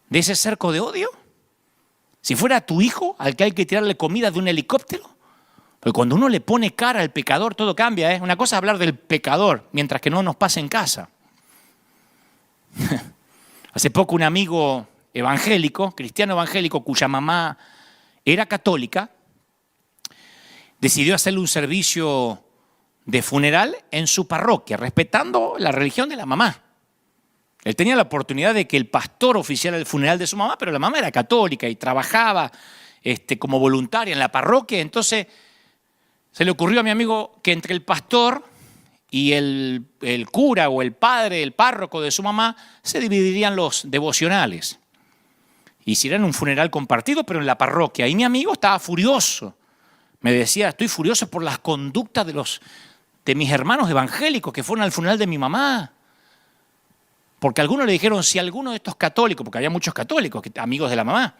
S1: de ese cerco de odio? Si fuera tu hijo al que hay que tirarle comida de un helicóptero. Porque cuando uno le pone cara al pecador, todo cambia. Una cosa es hablar del pecador, mientras que no nos pase en casa. Hace poco un amigo evangélico, cristiano evangélico, cuya mamá era católica, decidió hacerle un servicio de funeral en su parroquia, respetando la religión de la mamá. Él tenía la oportunidad de que el pastor oficiara el funeral de su mamá, pero la mamá era católica y trabajaba como voluntaria en la parroquia. Entonces se le ocurrió a mi amigo que entre el pastor y el cura o el padre, el párroco de su mamá, se dividirían los devocionales. Hicieran un funeral compartido, pero en la parroquia. Y mi amigo estaba furioso. Me decía, estoy furioso por las conductas de mis hermanos evangélicos que fueron al funeral de mi mamá. Porque algunos le dijeron, si alguno de estos católicos, porque había muchos católicos, amigos de la mamá,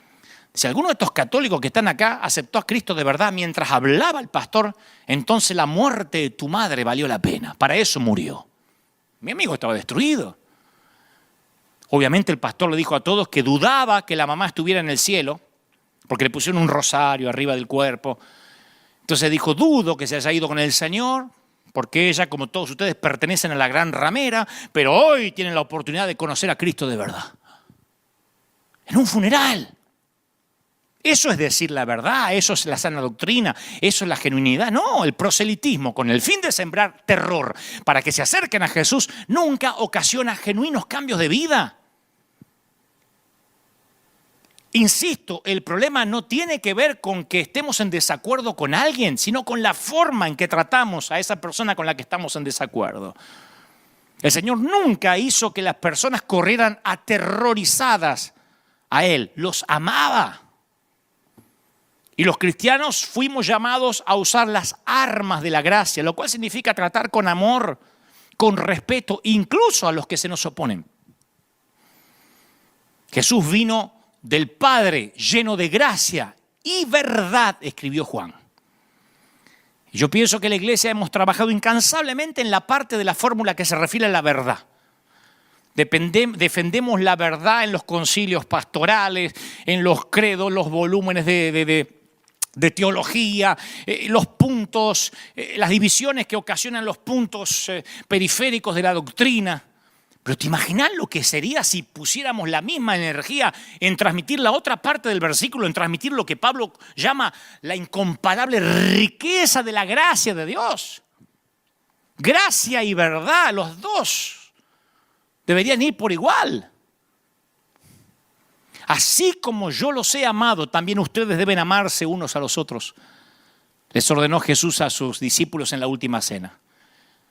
S1: si alguno de estos católicos que están acá aceptó a Cristo de verdad mientras hablaba el pastor, entonces la muerte de tu madre valió la pena. Para eso murió. Mi amigo estaba destruido. Obviamente el pastor le dijo a todos que dudaba que la mamá estuviera en el cielo, porque le pusieron un rosario arriba del cuerpo. Entonces dijo, dudo que se haya ido con el Señor, porque ella, como todos ustedes, pertenecen a la gran ramera, pero hoy tienen la oportunidad de conocer a Cristo de verdad. En un funeral. Eso es decir la verdad, eso es la sana doctrina, eso es la genuinidad. No, el proselitismo, con el fin de sembrar terror para que se acerquen a Jesús, nunca ocasiona genuinos cambios de vida. Insisto, el problema no tiene que ver con que estemos en desacuerdo con alguien, sino con la forma en que tratamos a esa persona con la que estamos en desacuerdo. El Señor nunca hizo que las personas corrieran aterrorizadas a Él, los amaba. Y los cristianos fuimos llamados a usar las armas de la gracia, lo cual significa tratar con amor, con respeto, incluso a los que se nos oponen. Jesús vino del Padre lleno de gracia y verdad, escribió Juan. Yo pienso que la iglesia hemos trabajado incansablemente en la parte de la fórmula que se refiere a la verdad. Defendemos la verdad en los concilios pastorales, en los credos, los volúmenes de teología, los puntos, las divisiones que ocasionan los puntos periféricos de la doctrina. Pero ¿te imaginas lo que sería si pusiéramos la misma energía en transmitir la otra parte del versículo, en transmitir lo que Pablo llama la incomparable riqueza de la gracia de Dios? Gracia y verdad, los dos deberían ir por igual. Así como yo los he amado, también ustedes deben amarse unos a los otros. Les ordenó Jesús a sus discípulos en la última cena.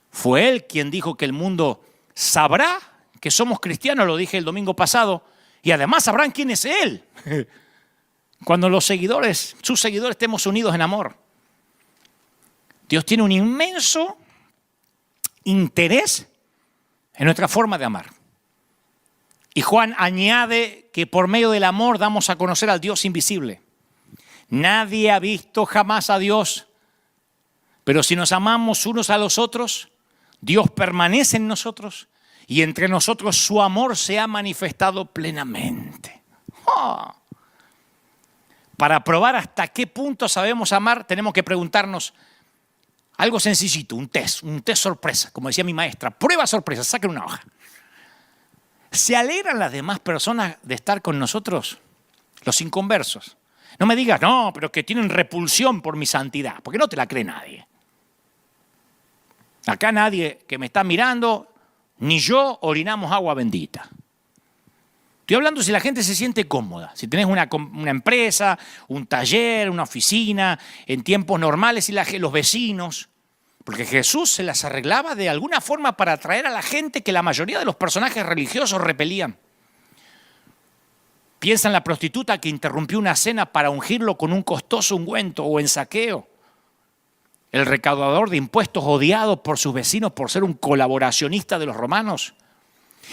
S1: Fue Él quien dijo que el mundo sabrá que somos cristianos, lo dije el domingo pasado, y además sabrán quién es Él. Cuando sus seguidores estemos unidos en amor. Dios tiene un inmenso interés en nuestra forma de amar. Y Juan añade que por medio del amor damos a conocer al Dios invisible. Nadie ha visto jamás a Dios, pero si nos amamos unos a los otros, Dios permanece en nosotros y entre nosotros su amor se ha manifestado plenamente. Oh. Para probar hasta qué punto sabemos amar, tenemos que preguntarnos algo sencillito, un test sorpresa, como decía mi maestra, prueba sorpresa, saquen una hoja. ¿Se alegran las demás personas de estar con nosotros? Los inconversos. No me digas, no, pero que tienen repulsión por mi santidad, porque no te la cree nadie. Acá nadie que me está mirando, ni yo orinamos agua bendita. Estoy hablando si la gente se siente cómoda, si tenés una empresa, un taller, una oficina, en tiempos normales y los vecinos. Porque Jesús se las arreglaba de alguna forma para atraer a la gente que la mayoría de los personajes religiosos repelían. Piensa en la prostituta que interrumpió una cena para ungirlo con un costoso ungüento o en Zaqueo. El recaudador de impuestos odiado por sus vecinos por ser un colaboracionista de los romanos.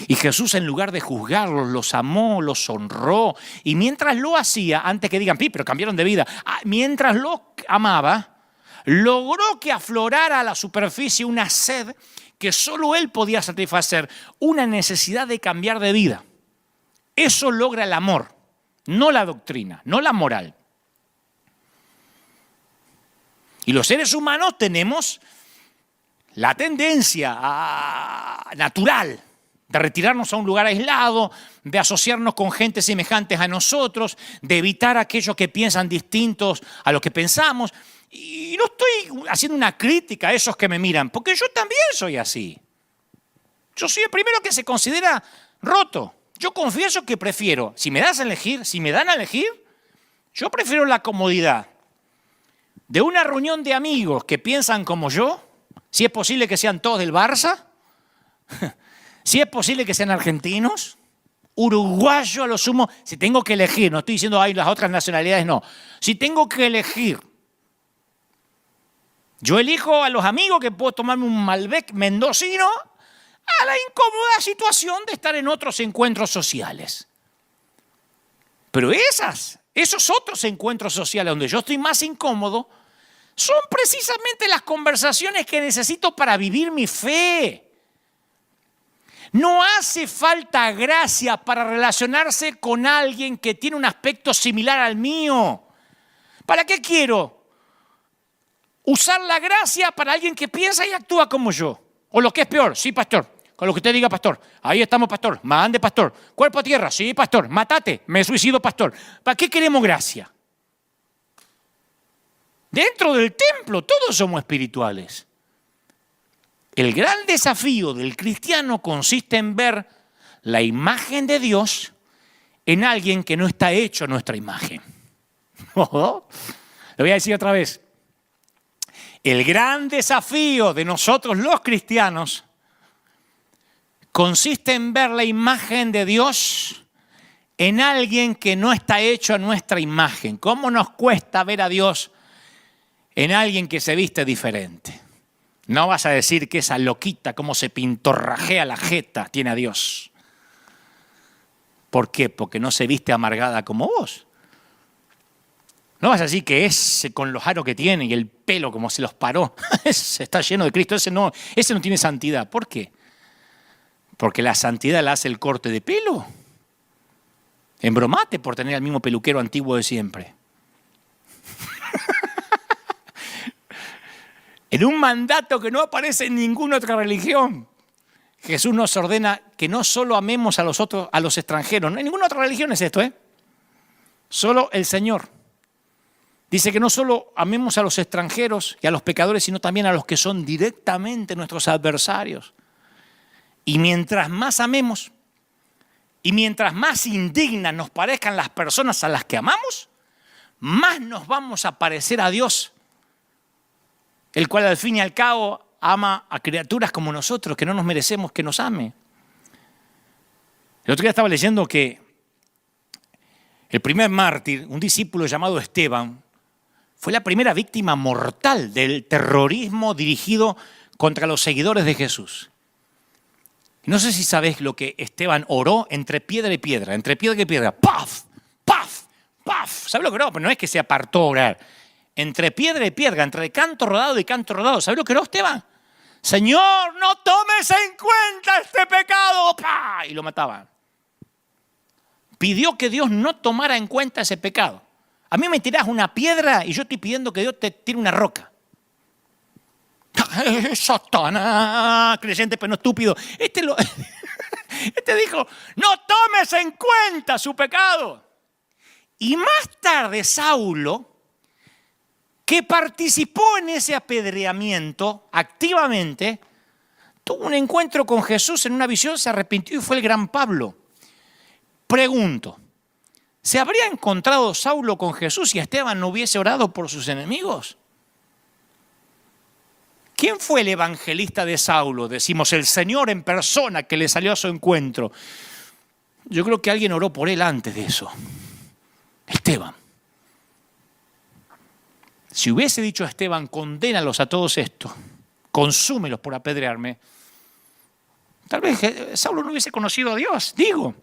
S1: Y Jesús, en lugar de juzgarlos, los amó, los honró. Y mientras lo hacía, antes que digan, pero cambiaron de vida, mientras lo amaba, logró que aflorara a la superficie una sed que solo Él podía satisfacer, una necesidad de cambiar de vida. Eso logra el amor, no la doctrina, no la moral. Y los seres humanos tenemos la tendencia natural de retirarnos a un lugar aislado, de asociarnos con gente semejantes a nosotros, de evitar a aquellos que piensan distintos a lo que pensamos. Y no estoy haciendo una crítica a esos que me miran, porque yo también soy así. Yo soy el primero que se considera roto. Yo confieso que prefiero, si me dan a elegir, yo prefiero la comodidad de una reunión de amigos que piensan como yo, si es posible que sean todos del Barça, si es posible que sean argentinos, uruguayos a lo sumo, si tengo que elegir, no estoy diciendo hay las otras nacionalidades, no. Si tengo que elegir, yo elijo a los amigos que puedo tomarme un Malbec mendocino a la incómoda situación de estar en otros encuentros sociales. Pero esos otros encuentros sociales donde yo estoy más incómodo son precisamente las conversaciones que necesito para vivir mi fe. No hace falta gracia para relacionarse con alguien que tiene un aspecto similar al mío. ¿Para qué quiero usar la gracia para alguien que piensa y actúa como yo? O lo que es peor, sí, pastor, con lo que usted diga, pastor. Ahí estamos, pastor. Mande, pastor. Cuerpo a tierra, sí, pastor. Mátate, me suicido, pastor. ¿Para qué queremos gracia? Dentro del templo todos somos espirituales. El gran desafío del cristiano consiste en ver la imagen de Dios en alguien que no está hecho a nuestra imagen. Lo voy a decir otra vez. El gran desafío de nosotros los cristianos consiste en ver la imagen de Dios en alguien que no está hecho a nuestra imagen. ¿Cómo nos cuesta ver a Dios en alguien que se viste diferente? No vas a decir que esa loquita, cómo se pintorrajea la jeta, tiene a Dios. ¿Por qué? Porque no se viste amargada como vos. No vas a decir que ese con los aros que tiene y el pelo como se los paró, ese está lleno de Cristo, ese no tiene santidad. ¿Por qué? Porque la santidad la hace el corte de pelo. Embromate por tener al mismo peluquero antiguo de siempre. En un mandato que no aparece en ninguna otra religión, Jesús nos ordena que no solo amemos a los extranjeros. No hay ninguna otra religión es esto, Solo el Señor. Dice que no solo amemos a los extranjeros y a los pecadores, sino también a los que son directamente nuestros adversarios. Y mientras más amemos y mientras más indignas nos parezcan las personas a las que amamos, más nos vamos a parecer a Dios, el cual al fin y al cabo ama a criaturas como nosotros, que no nos merecemos que nos ame. El otro día estaba leyendo que el primer mártir, un discípulo llamado Esteban, fue la primera víctima mortal del terrorismo dirigido contra los seguidores de Jesús. No sé si sabés lo que Esteban oró entre piedra y piedra, entre piedra y piedra. ¡Paf! ¡Paf! ¡Paf! ¿Sabés lo que oró? Pero no es que se apartó a orar. Entre piedra y piedra, entre canto rodado y canto rodado. ¿Sabés lo que oró Esteban? Señor, no tomes en cuenta este pecado. ¡Pah! Y lo mataban. Pidió que Dios no tomara en cuenta ese pecado. A mí me tirás una piedra y yo estoy pidiendo que Dios te tire una roca. Satanás, creyente pero no estúpido. Este dijo, no tomes en cuenta su pecado. Y más tarde Saulo, que participó en ese apedreamiento activamente, tuvo un encuentro con Jesús en una visión, se arrepintió y fue el gran Pablo. Pregunto, ¿se habría encontrado Saulo con Jesús si Esteban no hubiese orado por sus enemigos? ¿Quién fue el evangelista de Saulo? Decimos, el Señor en persona que le salió a su encuentro. Yo creo que alguien oró por él antes de eso. Esteban. Si hubiese dicho a Esteban, condénalos a todos estos, consúmelos por apedrearme, tal vez Saulo no hubiese conocido a Dios. Digo,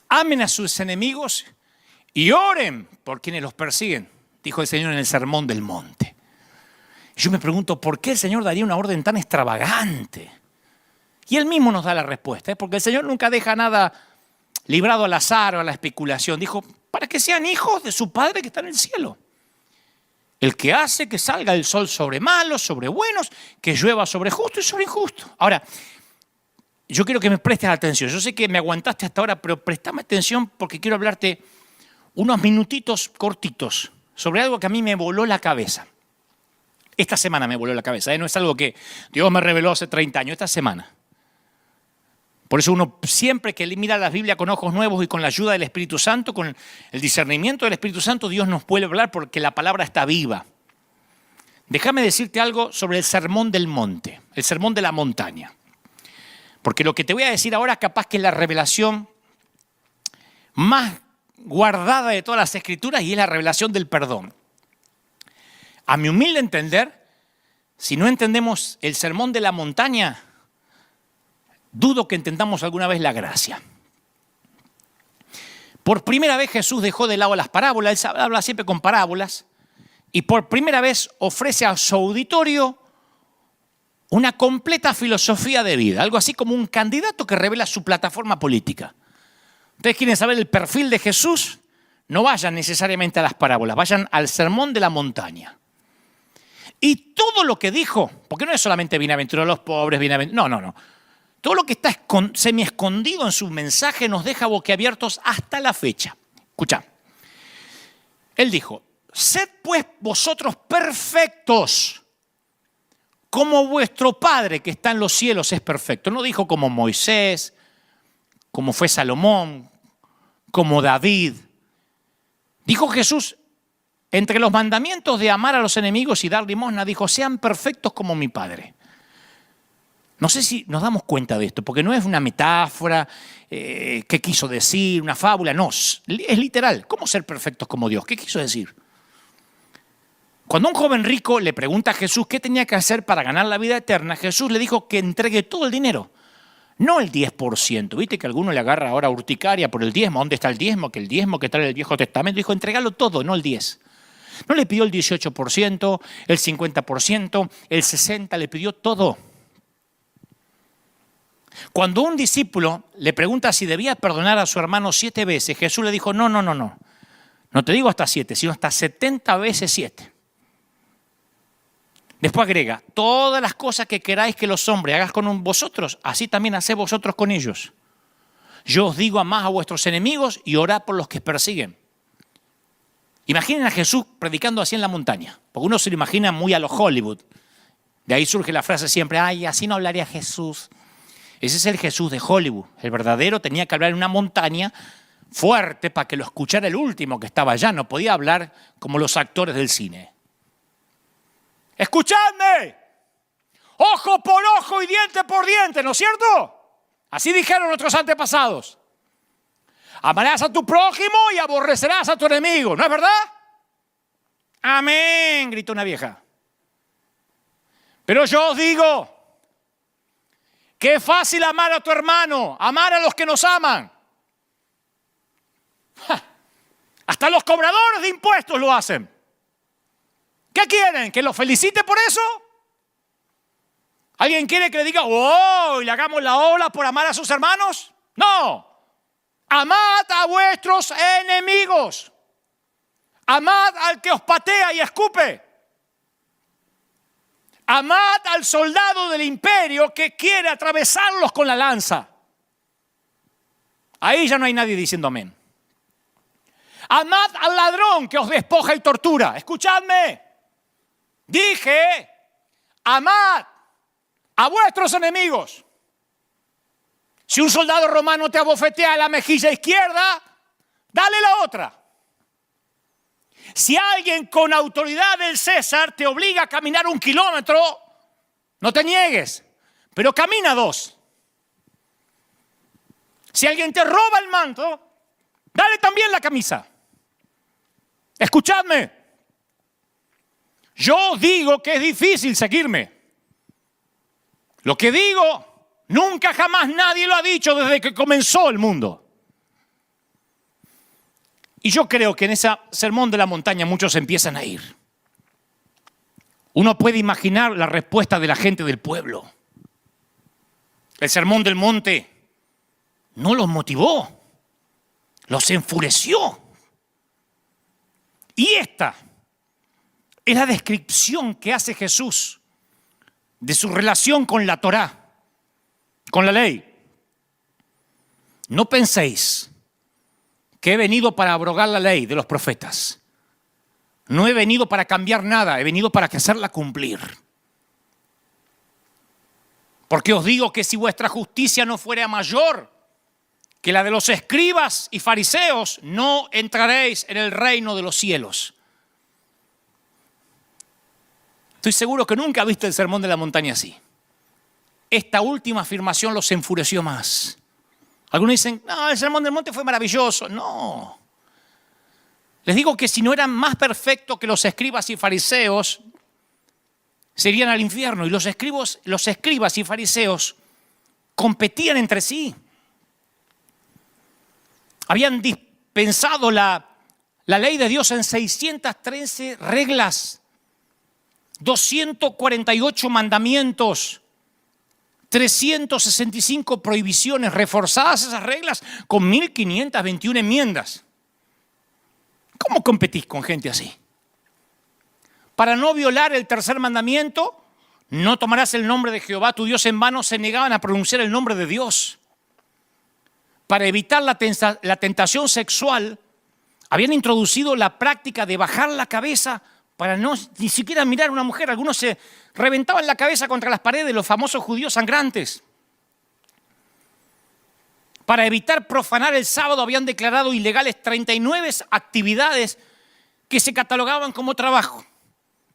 S1: amen a sus enemigos y oren por quienes los persiguen, dijo el Señor en el Sermón del Monte. Yo me pregunto, ¿por qué el Señor daría una orden tan extravagante? Y Él mismo nos da la respuesta, porque el Señor nunca deja nada librado al azar o a la especulación. Dijo, para que sean hijos de su Padre que está en el cielo. El que hace que salga el sol sobre malos, sobre buenos, que llueva sobre justos y sobre injustos. Ahora, yo quiero que me prestes atención. Yo sé que me aguantaste hasta ahora, pero prestame atención porque quiero hablarte unos minutitos cortitos sobre algo que a mí me voló la cabeza. Esta semana me voló la cabeza, no es algo que Dios me reveló hace 30 años, esta semana. Por eso uno siempre que mira la Biblia con ojos nuevos y con la ayuda del Espíritu Santo, con el discernimiento del Espíritu Santo, Dios nos puede hablar porque la palabra está viva. Déjame decirte algo sobre el sermón del monte, el sermón de la montaña. Porque lo que te voy a decir ahora capaz que es la revelación más guardada de todas las Escrituras y es la revelación del perdón. A mi humilde entender, si no entendemos el sermón de la montaña, dudo que entendamos alguna vez la gracia. Por primera vez Jesús dejó de lado las parábolas, él habla siempre con parábolas, y por primera vez ofrece a su auditorio una completa filosofía de vida, algo así como un candidato que revela su plataforma política. Ustedes quieren saber el perfil de Jesús, no vayan necesariamente a las parábolas, vayan al sermón de la montaña. Y todo lo que dijo, porque no es solamente bienaventurados los pobres, no. Todo lo que está semi-escondido en su mensaje nos deja boquiabiertos hasta la fecha. Escucha, él dijo, sed pues vosotros perfectos, como vuestro Padre que está en los cielos es perfecto. No dijo como Moisés, como fue Salomón, como David. Dijo Jesús, entre los mandamientos de amar a los enemigos y dar limosna, dijo, sean perfectos como mi Padre. No sé si nos damos cuenta de esto, porque no es una metáfora, qué quiso decir, una fábula, no, es literal. ¿Cómo ser perfectos como Dios? ¿Qué quiso decir? Cuando un joven rico le pregunta a Jesús qué tenía que hacer para ganar la vida eterna, Jesús le dijo que entregue todo el dinero, no el 10%. ¿Viste que alguno le agarra ahora urticaria por el diezmo? ¿Dónde está el diezmo? Que el diezmo que trae el Viejo Testamento. Dijo, entregalo todo, no el 10%. No le pidió el 18%, el 50%, el 60%, le pidió todo. Cuando un discípulo le pregunta si debía perdonar a su hermano 7 veces, Jesús le dijo, no. No te digo hasta 7, sino hasta 70 veces 7. Después agrega, todas las cosas que queráis que los hombres hagan con vosotros, así también haced vosotros con ellos. Yo os digo, amad a vuestros enemigos y orad por los que persiguen. Imaginen a Jesús predicando así en la montaña, porque uno se lo imagina muy a lo Hollywood. De ahí surge la frase siempre, ay, así no hablaría Jesús. Ese es el Jesús de Hollywood. El verdadero tenía que hablar en una montaña fuerte para que lo escuchara el último que estaba allá. No podía hablar como los actores del cine. ¡Escuchadme! Ojo por ojo y diente por diente, ¿no es cierto? Así dijeron nuestros antepasados. Amarás a tu prójimo y aborrecerás a tu enemigo, ¿no es verdad? Amén, gritó una vieja. Pero yo os digo, que es fácil amar a tu hermano, amar a los que nos aman. Hasta los cobradores de impuestos lo hacen. ¿Qué quieren? ¿Que los felicite por eso? ¿Alguien quiere que le diga, oh, y le hagamos la ola por amar a sus hermanos? No. Amad a vuestros enemigos. Amad al que os patea y escupe. Amad al soldado del imperio que quiere atravesarlos con la lanza. Ahí ya no hay nadie diciendo amén. Amad al ladrón que os despoja y tortura. Escuchadme. Dije, amad a vuestros enemigos. Si un soldado romano te abofetea la mejilla izquierda, dale la otra. Si alguien con autoridad del César te obliga a caminar 1 kilómetro, no te niegues, pero camina 2. Si alguien te roba el manto, dale también la camisa. Escuchadme. Yo digo que es difícil seguirme. Lo que digo, nunca jamás nadie lo ha dicho desde que comenzó el mundo. Y yo creo que en ese sermón de la montaña muchos empiezan a ir. Uno puede imaginar la respuesta de la gente del pueblo. El sermón del monte no los motivó, los enfureció. Y esta es la descripción que hace Jesús de su relación con la Torá, con la ley. No penséis que he venido para abrogar la ley de los profetas. No he venido para cambiar nada, he venido para hacerla cumplir. Porque os digo que si vuestra justicia no fuera mayor que la de los escribas y fariseos, no entraréis en el reino de los cielos. Estoy seguro que nunca viste el sermón de la montaña así. Esta última afirmación los enfureció más. Algunos dicen, no, el sermón del monte fue maravilloso. No. Les digo que si no eran más perfectos que los escribas y fariseos, se irían al infierno. Y los escribas y fariseos competían entre sí. Habían dispensado la ley de Dios en 613 reglas, 248 mandamientos, 365 prohibiciones, reforzadas esas reglas con 1521 enmiendas. ¿Cómo competís con gente así? Para no violar el tercer mandamiento, no tomarás el nombre de Jehová tu Dios en vano, se negaban a pronunciar el nombre de Dios. Para evitar la tentación sexual, habían introducido la práctica de bajar la cabeza para no ni siquiera mirar a una mujer. Algunos se reventaban la cabeza contra las paredes, los famosos judíos sangrantes. Para evitar profanar el sábado, habían declarado ilegales 39 actividades que se catalogaban como trabajo.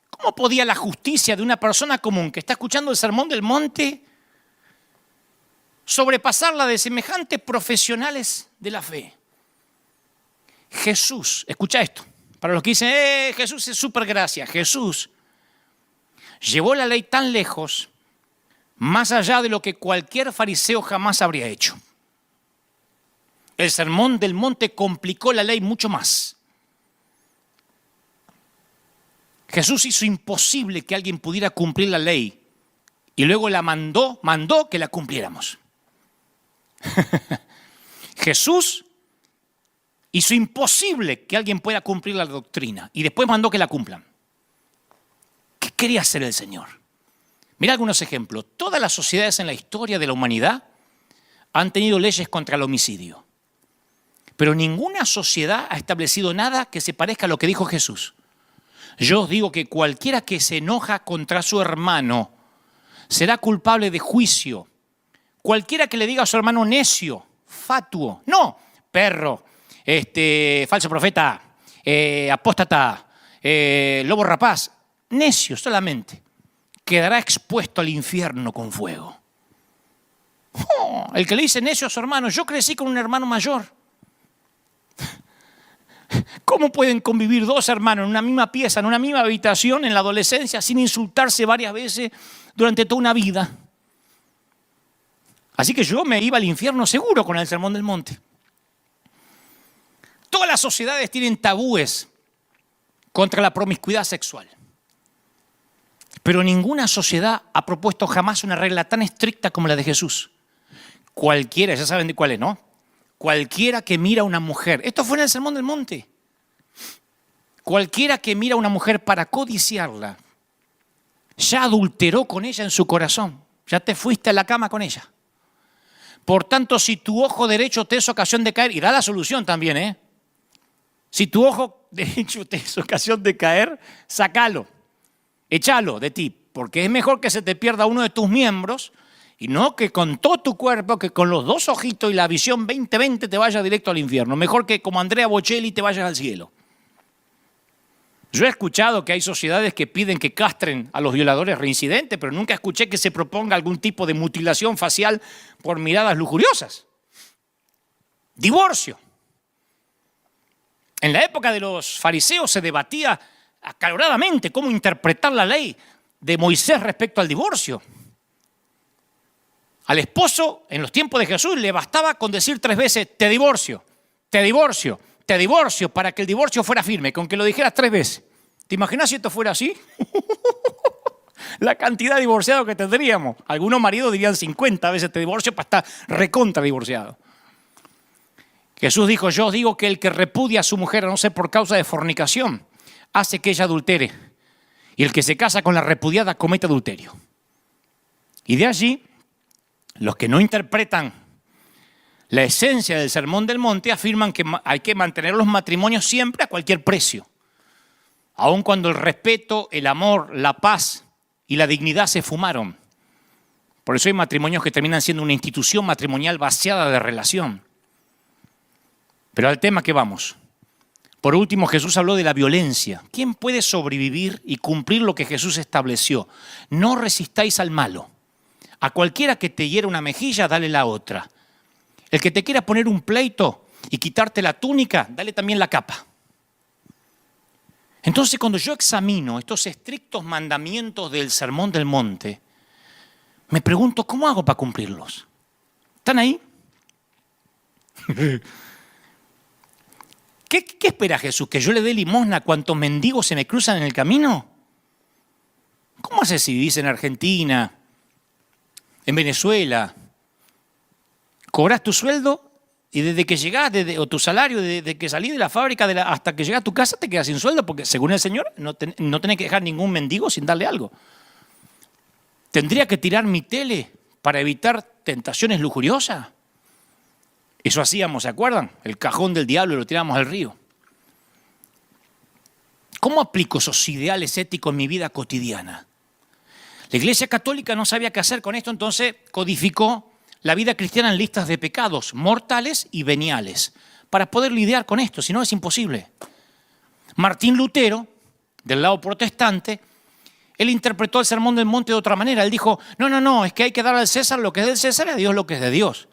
S1: ¿Cómo podía la justicia de una persona común que está escuchando el sermón del monte sobrepasar la de semejantes profesionales de la fe? Jesús, escucha esto, para los que dicen, Jesús es súper gracia. Jesús llevó la ley tan lejos, más allá de lo que cualquier fariseo jamás habría hecho. El sermón del monte complicó la ley mucho más. Jesús hizo imposible que alguien pudiera cumplir la ley y luego la mandó que la cumpliéramos. Jesús hizo imposible que alguien pueda cumplir la doctrina y después mandó que la cumplan. ¿Qué quería hacer el Señor? Mira algunos ejemplos. Todas las sociedades en la historia de la humanidad han tenido leyes contra el homicidio. Pero ninguna sociedad ha establecido nada que se parezca a lo que dijo Jesús. Yo os digo que cualquiera que se enoja contra su hermano será culpable de juicio. Cualquiera que le diga a su hermano necio, fatuo, no, perro, falso profeta, apóstata, lobo rapaz, necio solamente, quedará expuesto al infierno con fuego. Oh, el que le dice necio a su hermano, yo crecí con un hermano mayor. ¿Cómo pueden convivir dos hermanos en una misma pieza, en una misma habitación, en la adolescencia, sin insultarse varias veces durante toda una vida? Así que yo me iba al infierno seguro con el sermón del monte. Todas las sociedades tienen tabúes contra la promiscuidad sexual. Pero ninguna sociedad ha propuesto jamás una regla tan estricta como la de Jesús. Cualquiera, ya saben de cuál es, ¿no? Cualquiera que mira a una mujer, esto fue en el sermón del monte. Cualquiera que mira a una mujer para codiciarla, ya adulteró con ella en su corazón. Ya te fuiste a la cama con ella. Por tanto, si tu ojo derecho te es ocasión de caer, y da la solución también, ¿eh? Si tu ojo derecho te es ocasión de caer, sácalo, échalo de ti, porque es mejor que se te pierda uno de tus miembros y no que con todo tu cuerpo, que con los dos ojitos y la visión 20/20 te vayas directo al infierno. Mejor que como Andrea Bocelli te vayas al cielo. Yo he escuchado que hay sociedades que piden que castren a los violadores reincidentes, pero nunca escuché que se proponga algún tipo de mutilación facial por miradas lujuriosas. Divorcio. En la época de los fariseos se debatía acaloradamente cómo interpretar la ley de Moisés respecto al divorcio. Al esposo, en los tiempos de Jesús, le bastaba con decir 3 veces, te divorcio, te divorcio, te divorcio, para que el divorcio fuera firme, con que lo dijeras 3 veces. ¿Te imaginas si esto fuera así? La cantidad de divorciados que tendríamos. Algunos maridos dirían 50 veces te divorcio para estar recontra divorciado. Jesús dijo, yo os digo que el que repudia a su mujer, a no ser por causa de fornicación, hace que ella adultere. Y el que se casa con la repudiada comete adulterio. Y de allí, los que no interpretan la esencia del sermón del monte afirman que hay que mantener los matrimonios siempre a cualquier precio. aun cuando el respeto, el amor, la paz y la dignidad se fumaron. Por eso hay matrimonios que terminan siendo una institución matrimonial vaciada de relación. Pero al tema que vamos. Por último, Jesús habló de la violencia. ¿Quién puede sobrevivir y cumplir lo que Jesús estableció? No resistáis al malo. A cualquiera que te hiera una mejilla, dale la otra. El que te quiera poner un pleito y quitarte la túnica, dale también la capa. Entonces, cuando yo examino estos estrictos mandamientos del Sermón del Monte, me pregunto, ¿cómo hago para cumplirlos? ¿Están ahí? ¿Qué espera Jesús? ¿Que yo le dé limosna a cuantos mendigos se me cruzan en el camino? ¿Cómo haces si vivís en Argentina, en Venezuela? ¿Cobrás tu sueldo y desde que llegás, o tu salario, desde que salís de la fábrica hasta que llegás a tu casa te quedas sin sueldo? Porque según el Señor no tenés que dejar ningún mendigo sin darle algo. ¿Tendría que tirar mi tele para evitar tentaciones lujuriosas? Eso hacíamos, ¿se acuerdan? El cajón del diablo y lo tiramos al río. ¿Cómo aplico esos ideales éticos en mi vida cotidiana? La Iglesia Católica no sabía qué hacer con esto, entonces codificó la vida cristiana en listas de pecados mortales y veniales para poder lidiar con esto, si no es imposible. Martín Lutero, del lado protestante, él interpretó el Sermón del Monte de otra manera. Él dijo, no, es que hay que dar al César lo que es del César y a Dios lo que es de Dios.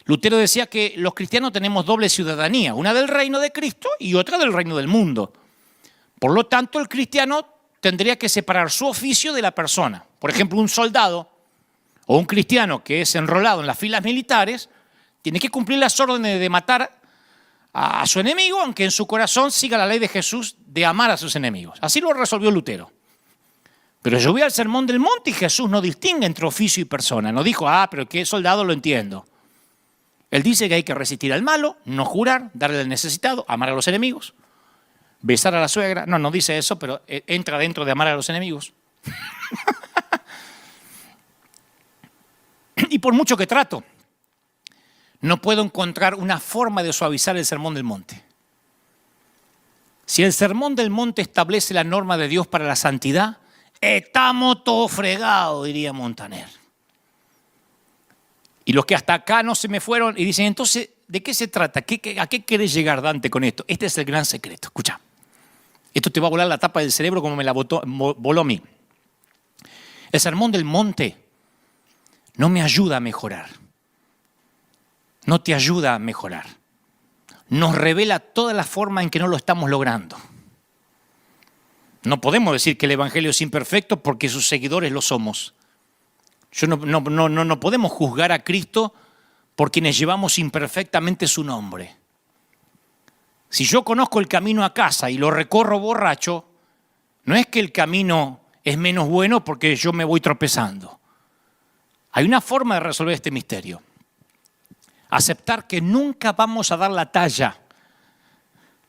S1: Lutero decía que los cristianos tenemos doble ciudadanía, una del reino de Cristo y otra del reino del mundo. Por lo tanto, el cristiano tendría que separar su oficio de la persona. Por ejemplo, un soldado o un cristiano que es enrolado en las filas militares tiene que cumplir las órdenes de matar a su enemigo, aunque en su corazón siga la ley de Jesús de amar a sus enemigos. Así lo resolvió Lutero. Pero yo voy al Sermón del Monte y Jesús no distingue entre oficio y persona. No dijo, pero que soldado lo entiendo. Él dice que hay que resistir al malo, no jurar, darle al necesitado, amar a los enemigos, besar a la suegra. No dice eso, pero entra dentro de amar a los enemigos. Y por mucho que trato, no puedo encontrar una forma de suavizar el Sermón del Monte. Si el Sermón del Monte establece la norma de Dios para la santidad, estamos todos fregados, diría Montaner. Y los que hasta acá no se me fueron y dicen, entonces, ¿de qué se trata? ¿A qué querés llegar, Dante, con esto? Este es el gran secreto. Escucha, esto te va a volar la tapa del cerebro como me la voló a mí. El Sermón del Monte no me ayuda a mejorar. No te ayuda a mejorar. Nos revela toda la forma en que no lo estamos logrando. No podemos decir que el Evangelio es imperfecto porque sus seguidores lo somos. No podemos juzgar a Cristo por quienes llevamos imperfectamente su nombre. Si yo conozco el camino a casa y lo recorro borracho, no es que el camino es menos bueno porque yo me voy tropezando. Hay una forma de resolver este misterio. Aceptar que nunca vamos a dar la talla,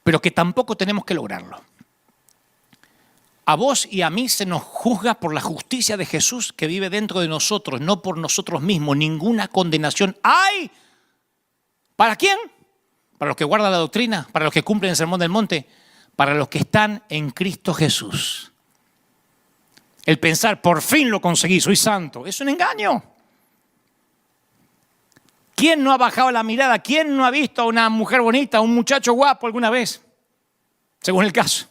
S1: pero que tampoco tenemos que lograrlo. A vos y a mí se nos juzga por la justicia de Jesús que vive dentro de nosotros, no por nosotros mismos. Ninguna condenación hay. ¿Para quién? Para los que guardan la doctrina, para los que cumplen el Sermón del Monte, para los que están en Cristo Jesús. El pensar, por fin lo conseguí, soy santo, es un engaño. ¿Quién no ha bajado la mirada? ¿Quién no ha visto a una mujer bonita, a un muchacho guapo alguna vez? Según el caso.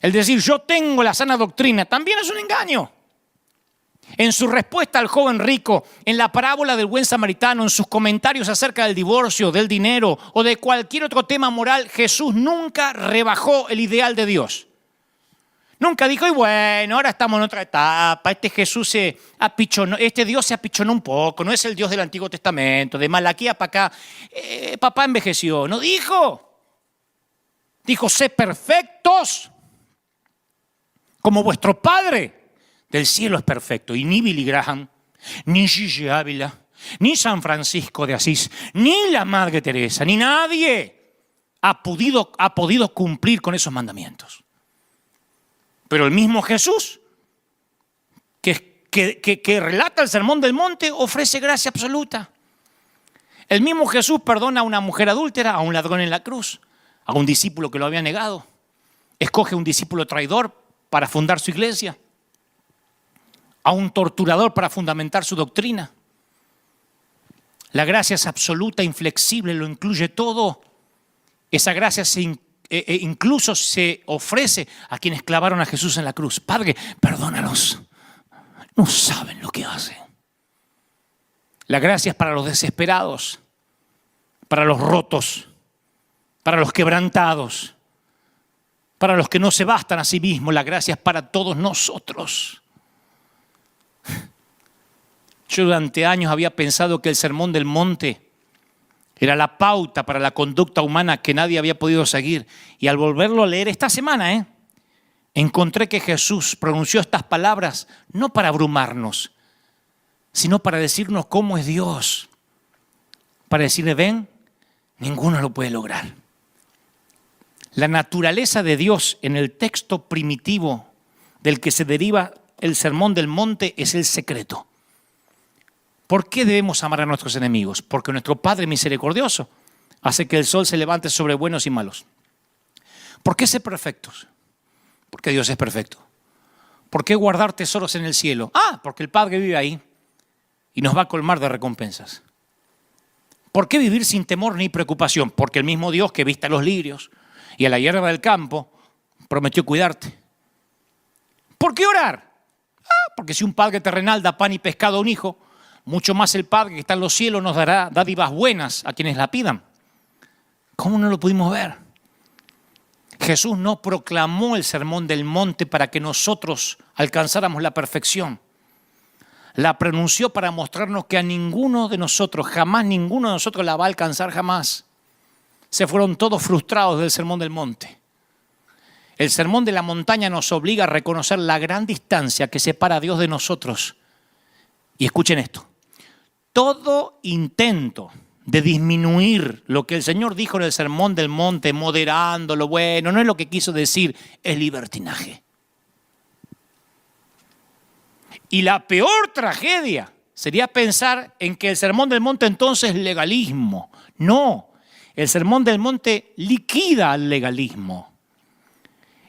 S1: El decir, yo tengo la sana doctrina, también es un engaño. En su respuesta al joven rico, en la parábola del buen samaritano, en sus comentarios acerca del divorcio, del dinero o de cualquier otro tema moral, Jesús nunca rebajó el ideal de Dios. Nunca dijo, y bueno, ahora estamos en otra etapa, este Dios se apichonó un poco, no es el Dios del Antiguo Testamento, de Malaquía para acá, papá envejeció. No dijo. Dijo, sé perfectos como vuestro Padre del cielo es perfecto. Y ni Billy Graham, ni Gigi Ávila, ni San Francisco de Asís, ni la Madre Teresa, ni nadie ha podido cumplir con esos mandamientos. Pero el mismo Jesús, que relata el Sermón del Monte, ofrece gracia absoluta. El mismo Jesús perdona a una mujer adúltera, a un ladrón en la cruz, a un discípulo que lo había negado. escoge un discípulo traidor para fundar su iglesia, a un torturador para fundamentar su doctrina. La gracia es absoluta, inflexible, lo incluye todo. Esa gracia incluso se ofrece a quienes clavaron a Jesús en la cruz. Padre, perdónalos, no saben lo que hacen. La gracia es para los desesperados, para los rotos, para los quebrantados, para los que no se bastan a sí mismos. La gracia es para todos nosotros. Yo durante años había pensado que el Sermón del Monte era la pauta para la conducta humana que nadie había podido seguir. Y al volverlo a leer esta semana, encontré que Jesús pronunció estas palabras no para abrumarnos, sino para decirnos cómo es Dios. Para decirle, ven, ninguno lo puede lograr. La naturaleza de Dios en el texto primitivo del que se deriva el Sermón del Monte es el secreto. ¿Por qué debemos amar a nuestros enemigos? Porque nuestro Padre misericordioso hace que el sol se levante sobre buenos y malos. ¿Por qué ser perfectos? Porque Dios es perfecto. ¿Por qué guardar tesoros en el cielo? Porque el Padre vive ahí y nos va a colmar de recompensas. ¿Por qué vivir sin temor ni preocupación? Porque el mismo Dios que viste a los lirios y a la hierba del campo prometió cuidarte. ¿Por qué orar? Porque si un padre terrenal da pan y pescado a un hijo, mucho más el Padre que está en los cielos nos dará dádivas buenas a quienes la pidan. ¿Cómo no lo pudimos ver? Jesús no proclamó el Sermón del Monte para que nosotros alcanzáramos la perfección. La pronunció para mostrarnos que a ninguno de nosotros, jamás ninguno de nosotros la va a alcanzar jamás. Se fueron todos frustrados del Sermón del Monte. El Sermón de la Montaña nos obliga a reconocer la gran distancia que separa a Dios de nosotros. Y escuchen esto. Todo intento de disminuir lo que el Señor dijo en el Sermón del Monte, moderándolo, bueno, no es lo que quiso decir, es libertinaje. Y la peor tragedia sería pensar en que el Sermón del Monte entonces es legalismo. No, el Sermón del Monte liquida al legalismo.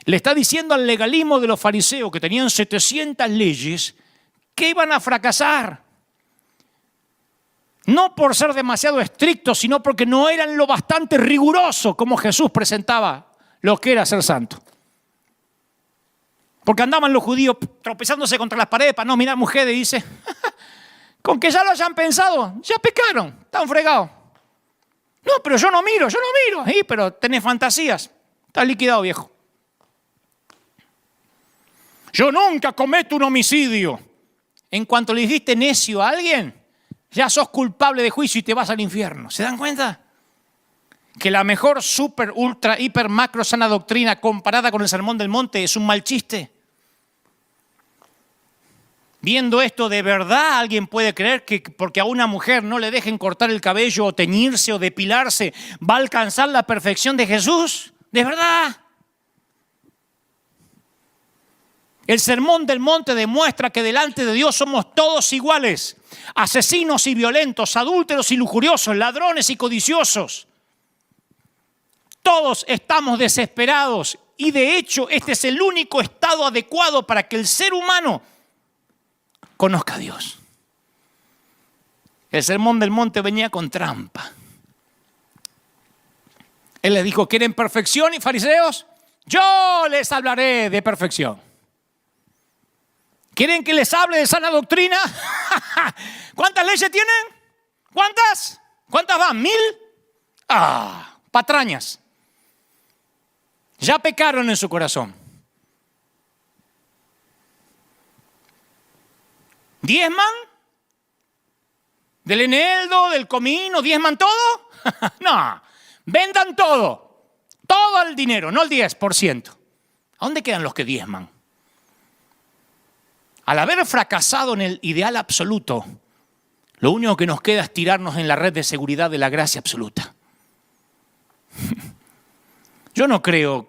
S1: Le está diciendo al legalismo de los fariseos que tenían 700 leyes que iban a fracasar. No por ser demasiado estrictos, sino porque no eran lo bastante riguroso como Jesús presentaba lo que era ser santo. Porque andaban los judíos tropezándose contra las paredes para no mirar mujeres y dice, con que ya lo hayan pensado, ya pecaron, están fregados. No, pero yo no miro. Sí, pero tenés fantasías, estás liquidado, viejo. Yo nunca cometo un homicidio. En cuanto le dijiste necio a alguien, ya sos culpable de juicio y te vas al infierno. ¿Se dan cuenta? Que la mejor super, ultra, hiper, macro, sana doctrina comparada con el Sermón del Monte es un mal chiste. Viendo esto, ¿de verdad alguien puede creer que porque a una mujer no le dejen cortar el cabello o teñirse o depilarse va a alcanzar la perfección de Jesús? ¿De verdad? El Sermón del Monte demuestra que delante de Dios somos todos iguales. Asesinos y violentos, adúlteros y lujuriosos, ladrones y codiciosos. Todos estamos desesperados y de hecho este es el único estado adecuado para que el ser humano conozca a Dios. El Sermón del Monte venía con trampa. Él les dijo, ¿quieren perfección, y fariseos? Yo les hablaré de perfección. ¿Quieren que les hable de sana doctrina? ¿Cuántas leyes tienen? ¿Cuántas? ¿Cuántas van? ¿1000? Patrañas. Ya pecaron en su corazón. ¿Diezman? ¿Del eneldo, del comino? ¿Diezman todo? No, vendan todo. Todo el dinero, no el 10%. ¿A dónde quedan los que diezman? Al haber fracasado en el ideal absoluto, lo único que nos queda es tirarnos en la red de seguridad de la gracia absoluta. Yo no creo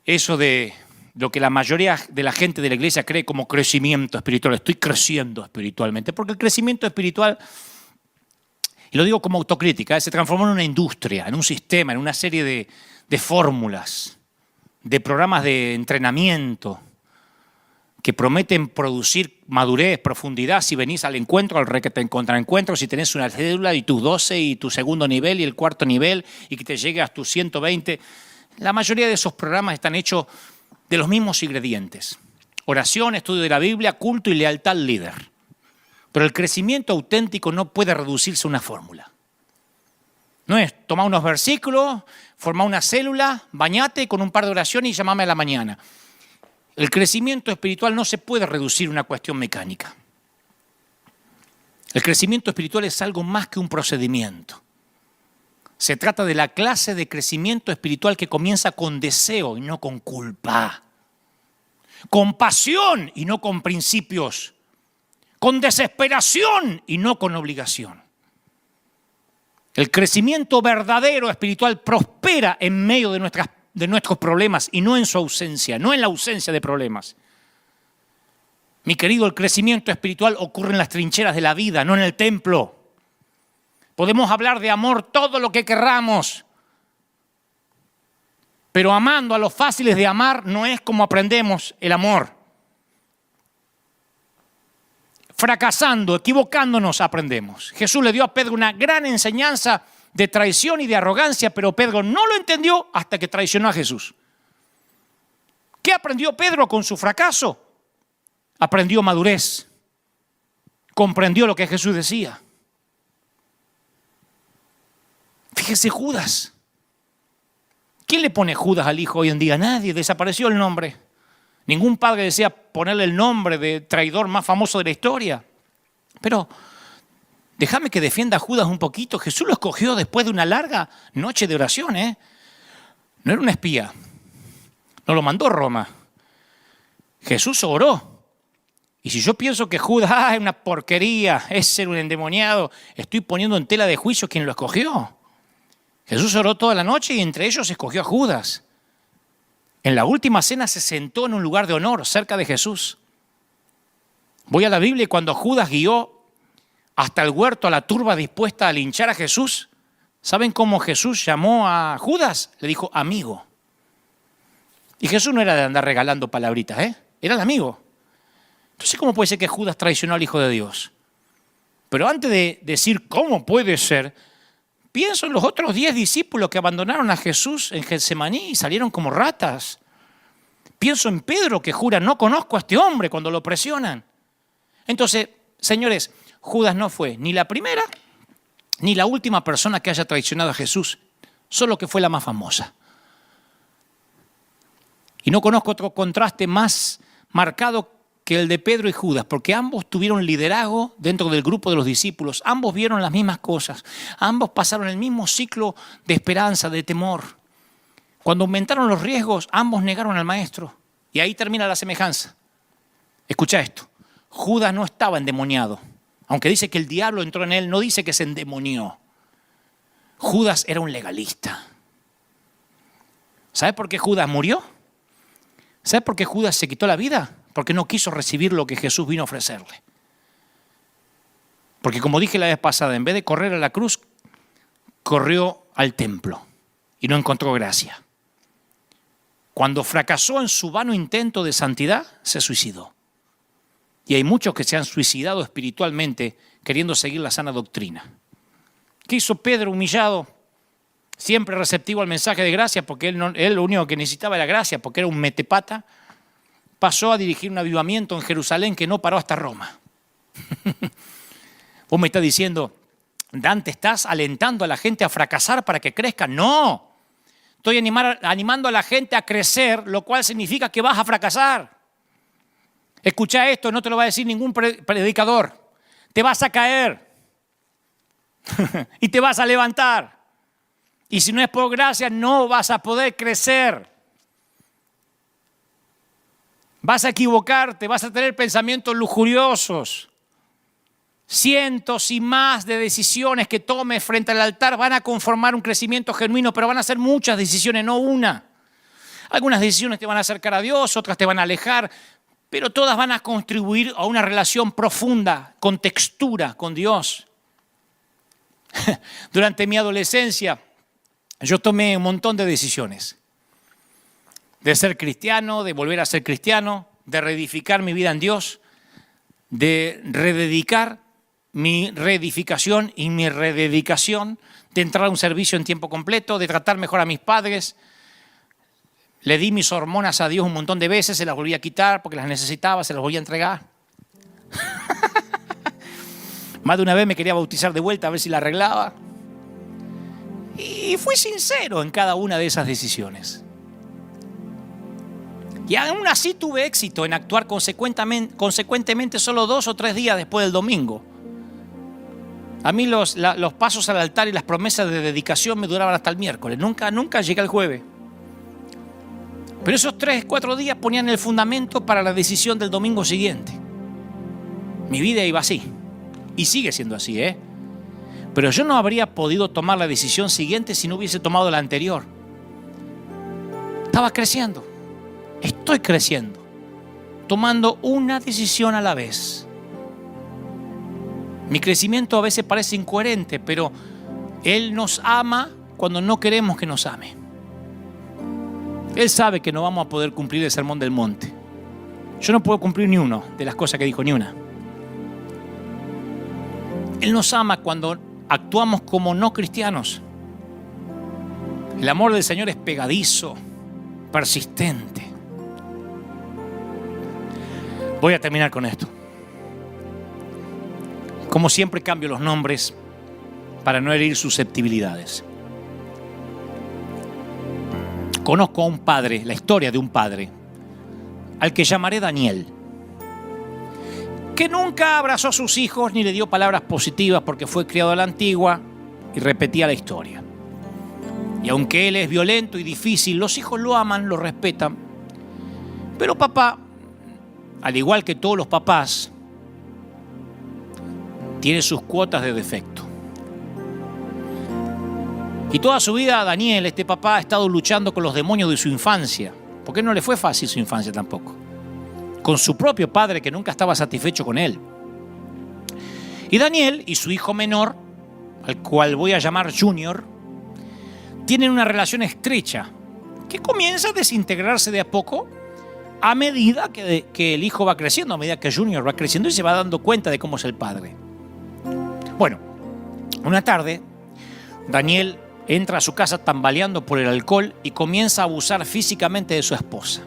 S1: eso de lo que la mayoría de la gente de la iglesia cree como crecimiento espiritual. Estoy creciendo espiritualmente, porque el crecimiento espiritual, y lo digo como autocrítica, se transformó en una industria, en un sistema, en una serie de fórmulas. de programas de entrenamiento que prometen producir madurez, profundidad, si venís al encuentro, al contraencuentro, si tenés una cédula y tus 12 y tu segundo nivel y el cuarto nivel y que te llegue a tus 120. La mayoría de esos programas están hechos de los mismos ingredientes. Oración, estudio de la Biblia, culto y lealtad al líder. Pero el crecimiento auténtico no puede reducirse a una fórmula. No es tomar unos versículos, formar una célula, bañate con un par de oraciones y llamame a la mañana. El crecimiento espiritual no se puede reducir a una cuestión mecánica. El crecimiento espiritual es algo más que un procedimiento. Se trata de la clase de crecimiento espiritual que comienza con deseo y no con culpa. Con pasión y no con principios. Con desesperación y no con obligación. El crecimiento verdadero espiritual prospera en medio de nuestros problemas y no en su ausencia, no en la ausencia de problemas. Mi querido, el crecimiento espiritual ocurre en las trincheras de la vida, no en el templo. Podemos hablar de amor todo lo que querramos, pero amando a los fáciles de amar no es como aprendemos el amor. Fracasando, equivocándonos, aprendemos. Jesús le dio a Pedro una gran enseñanza de traición y de arrogancia, pero Pedro no lo entendió hasta que traicionó a Jesús. ¿Qué aprendió Pedro con su fracaso? Aprendió madurez. Comprendió lo que Jesús decía. Fíjese Judas. ¿Quién le pone Judas al hijo hoy en día? Nadie, desapareció el nombre. Ningún padre desea ponerle el nombre de traidor más famoso de la historia. Pero déjame que defienda a Judas un poquito. Jesús lo escogió después de una larga noche de oración. No era un espía. No lo mandó a Roma. Jesús oró. Y si yo pienso que Judas es una porquería, es ser un endemoniado, estoy poniendo en tela de juicio quien lo escogió. Jesús oró toda la noche y entre ellos escogió a Judas. En la última cena se sentó en un lugar de honor cerca de Jesús. Voy a la Biblia y cuando Judas guió hasta el huerto a la turba dispuesta a linchar a Jesús, ¿saben cómo Jesús llamó a Judas? Le dijo amigo. Y Jesús no era de andar regalando palabritas, era el amigo. Entonces, ¿cómo puede ser que Judas traicionó al Hijo de Dios? Pero antes de decir cómo puede ser, pienso en los otros 10 discípulos que abandonaron a Jesús en Getsemaní y salieron como ratas. Pienso en Pedro que jura, no conozco a este hombre cuando lo presionan. Entonces, señores, Judas no fue ni la primera ni la última persona que haya traicionado a Jesús, solo que fue la más famosa. Y no conozco otro contraste más marcado que el de Pedro y Judas, porque ambos tuvieron liderazgo dentro del grupo de los discípulos, ambos vieron las mismas cosas, ambos pasaron el mismo ciclo de esperanza, de temor. Cuando aumentaron los riesgos, ambos negaron al maestro. Y ahí termina la semejanza. Escucha esto, Judas no estaba endemoniado, aunque dice que el diablo entró en él, no dice que se endemonió. Judas era un legalista. ¿Sabe por qué Judas murió? ¿Sabe por qué Judas se quitó la vida? Porque no quiso recibir lo que Jesús vino a ofrecerle. Porque como dije la vez pasada, en vez de correr a la cruz, corrió al templo y no encontró gracia. Cuando fracasó en su vano intento de santidad, se suicidó. Y hay muchos que se han suicidado espiritualmente queriendo seguir la sana doctrina. ¿Qué hizo Pedro humillado? Siempre receptivo al mensaje de gracia, porque él lo único que necesitaba era gracia, porque era un metepata. Pasó a dirigir un avivamiento en Jerusalén que no paró hasta Roma. Vos me estás diciendo, Dante, ¿estás alentando a la gente a fracasar para que crezca? No, estoy animando a la gente a crecer, lo cual significa que vas a fracasar. Escucha esto, no te lo va a decir ningún predicador. Te vas a caer y te vas a levantar. Y si no es por gracia, no vas a poder crecer. Vas a equivocarte, vas a tener pensamientos lujuriosos. Cientos y más de decisiones que tomes frente al altar van a conformar un crecimiento genuino, pero van a ser muchas decisiones, no una. Algunas decisiones te van a acercar a Dios, otras te van a alejar, pero todas van a contribuir a una relación profunda, con textura con Dios. Durante mi adolescencia, yo tomé un montón de decisiones. de ser cristiano, de volver a ser cristiano, de reedificar mi vida en Dios, de rededicar mi reedificación y mi rededicación, de entrar a un servicio en tiempo completo, de tratar mejor a mis padres. Le di mis hormonas a Dios un montón de veces, se las volví a quitar porque las necesitaba, se las volví a entregar. Más de una vez me quería bautizar de vuelta a ver si la arreglaba. Y fui sincero en cada una de esas decisiones. Y aún así tuve éxito en actuar consecuentemente solo 2 o 3 días después del domingo. A mí los pasos al altar y las promesas de dedicación me duraban hasta el miércoles. Nunca llegué al jueves. Pero esos 3, 4 días ponían el fundamento para la decisión del domingo siguiente. Mi vida iba así. Y sigue siendo así, ¿eh? Pero yo no habría podido tomar la decisión siguiente si no hubiese tomado la anterior. Estaba creciendo. Estoy creciendo. Tomando una decisión a la vez. Mi crecimiento a veces parece incoherente, pero Él nos ama cuando no queremos que nos ame. Él sabe que no vamos a poder cumplir el sermón del monte. Yo no puedo cumplir ni uno de las cosas que dijo, ni una. Él nos ama cuando actuamos como no cristianos. El amor del Señor es pegadizo, persistente. Voy a terminar con esto. Como siempre cambio los nombres para no herir susceptibilidades. Conozco a un padre, la historia de un padre, al que llamaré Daniel, que nunca abrazó a sus hijos ni le dio palabras positivas porque fue criado a la antigua y repetía la historia. Y aunque él es violento y difícil, los hijos lo aman, lo respetan. Pero papá, al igual que todos los papás, tiene sus cuotas de defecto. Y toda su vida Daniel, este papá, ha estado luchando con los demonios de su infancia, porque no le fue fácil su infancia tampoco, con su propio padre que nunca estaba satisfecho con él. Y Daniel y su hijo menor, al cual voy a llamar Junior, tienen una relación estrecha que comienza a desintegrarse de a poco a medida que el hijo va creciendo, a medida que Junior va creciendo y se va dando cuenta de cómo es el padre. Bueno, una tarde, Daniel entra a su casa tambaleando por el alcohol y comienza a abusar físicamente de su esposa.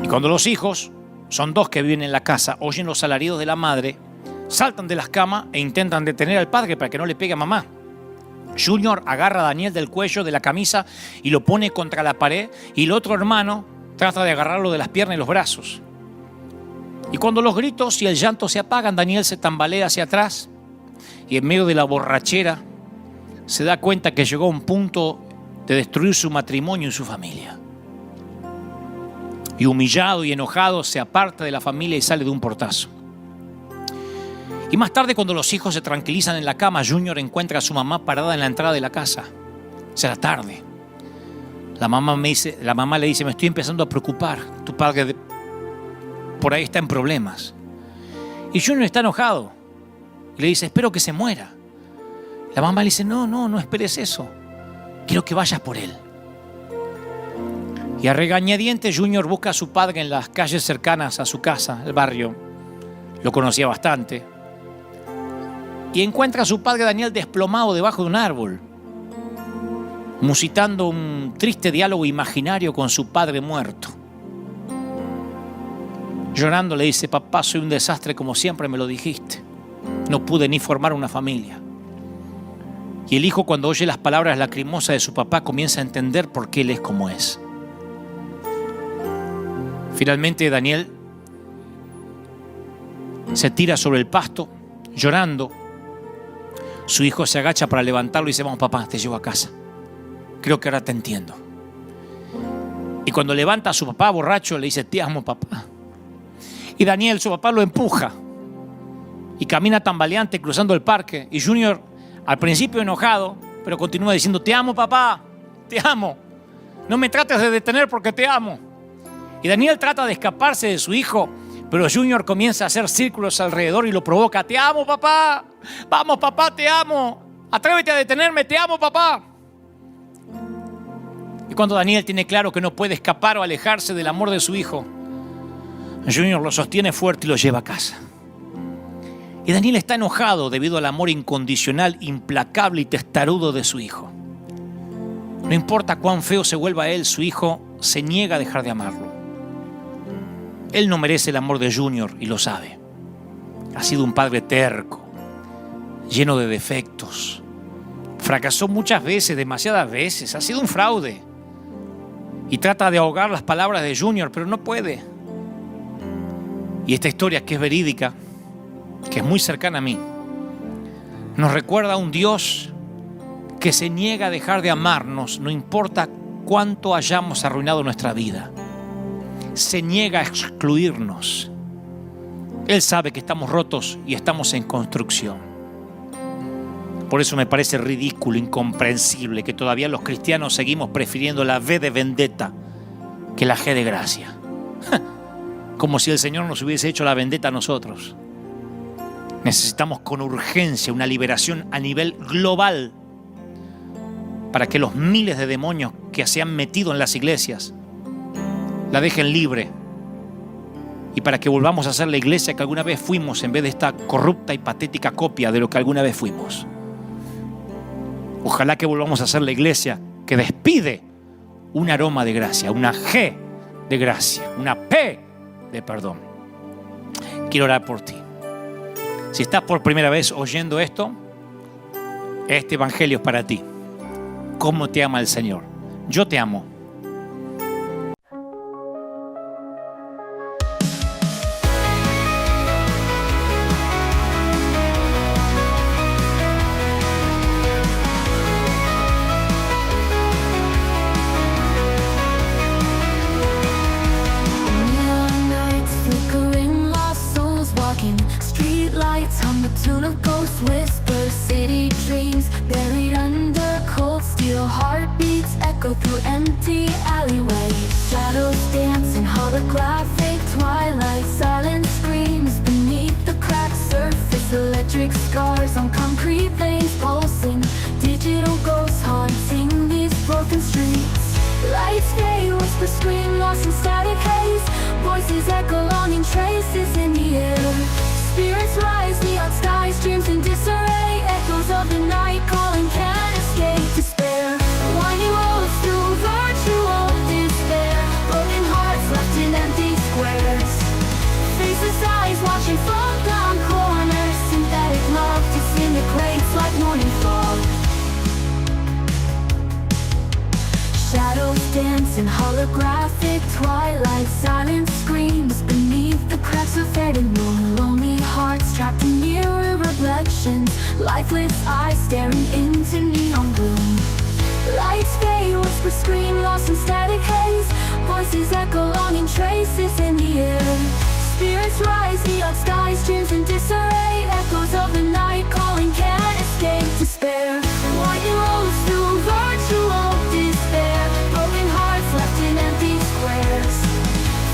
S1: Y cuando los hijos, son 2 que viven en la casa, oyen los alaridos de la madre, saltan de las camas e intentan detener al padre para que no le pegue a mamá. Junior agarra a Daniel del cuello de la camisa y lo pone contra la pared, y el otro hermano trata de agarrarlo de las piernas y los brazos. Y cuando los gritos y el llanto se apagan, Daniel se tambalea hacia atrás y en medio de la borrachera se da cuenta que llegó a un punto de destruir su matrimonio y su familia. Y humillado y enojado se aparta de la familia y sale de un portazo. Y más tarde, cuando los hijos se tranquilizan en la cama, Junior encuentra a su mamá parada en la entrada de la casa. Será tarde. La mamá le dice, me estoy empezando a preocupar. Tu padre por ahí está en problemas. Y Junior está enojado. Y le dice, espero que se muera. La mamá le dice, no esperes eso. Quiero que vayas por él. Y a regañadientes Junior busca a su padre en las calles cercanas a su casa, el barrio. Lo conocía bastante. Y encuentra a su padre Daniel desplomado debajo de un árbol, musitando un triste diálogo imaginario con su padre muerto. Llorando le dice, papá, soy un desastre como siempre me lo dijiste. No pude ni formar una familia. Y el hijo, cuando oye las palabras lacrimosas de su papá, comienza a entender por qué él es como es. Finalmente Daniel se tira sobre el pasto, llorando. Su hijo se agacha para levantarlo y dice, vamos papá, te llevo a casa. Creo que ahora te entiendo. Y cuando levanta a su papá borracho, le dice, te amo papá. Y Daniel, su papá, lo empuja y camina tambaleante cruzando el parque. Y Junior, al principio enojado, pero continúa diciendo, te amo papá, te amo. No me trates de detener porque te amo. Y Daniel trata de escaparse de su hijo, pero Junior comienza a hacer círculos alrededor y lo provoca. Te amo, papá. Vamos, papá, te amo. Atrévete a detenerme, te amo, papá. Y cuando Daniel tiene claro que no puede escapar o alejarse del amor de su hijo, Junior lo sostiene fuerte y lo lleva a casa. Y Daniel está enojado debido al amor incondicional, implacable y testarudo de su hijo. No importa cuán feo se vuelva él, su hijo se niega a dejar de amarlo. Él no merece el amor de Junior y lo sabe. Ha sido un padre terco, lleno de defectos. Fracasó muchas veces, demasiadas veces. Ha sido un fraude. Y trata de ahogar las palabras de Junior, pero no puede. Y esta historia, que es verídica, que es muy cercana a mí, nos recuerda a un Dios que se niega a dejar de amarnos, no importa cuánto hayamos arruinado nuestra vida. Se niega a excluirnos. Él sabe que estamos rotos y estamos en construcción. Por eso me parece ridículo, incomprensible que todavía los cristianos seguimos prefiriendo la V de vendetta que la G de gracia. Como si el Señor nos hubiese hecho la vendetta a nosotros. Necesitamos con urgencia una liberación a nivel global para que los miles de demonios que se han metido en las iglesias la dejen libre y para que volvamos a ser la iglesia que alguna vez fuimos en vez de esta corrupta y patética copia de lo que alguna vez fuimos. Ojalá que volvamos a ser la iglesia que despide un aroma de gracia, una G de gracia, una P de perdón. Quiero orar por ti. Si estás por primera vez oyendo esto, este evangelio es para ti. ¿Cómo te ama el Señor? Yo te amo.
S2: Tune of ghost whispers, city dreams buried under cold steel. Heartbeats echo through empty alleyways. Shadows dance in holographic twilight. Silent screams beneath the cracked surface. Electric scars on concrete veins pulsing. Digital ghosts haunting these broken streets. Lights fade, whispers scream, lost in static haze. Voices echo longing, traces in the air. Spirits rise, neon skies, dreams in disarray. Echoes of the night calling, can't escape despair. Winding roads through virtual despair. Broken hearts left in empty squares. Faceless eyes watching from down corners. Synthetic love disintegrates like morning fog. Shadows dance in holographic twilight. Silent screams beneath the cracks of fading moon. Lonely hearts trapped in mirror reflections. Lifeless eyes staring into neon gloom. Lights fade, whispers scream, lost in static haze. Voices echo longing, traces in the air. Spirits rise, neon skies, dreams in disarray. Echoes of the night calling, can't escape despair. Winding roads through virtual despair. Broken hearts left in empty squares.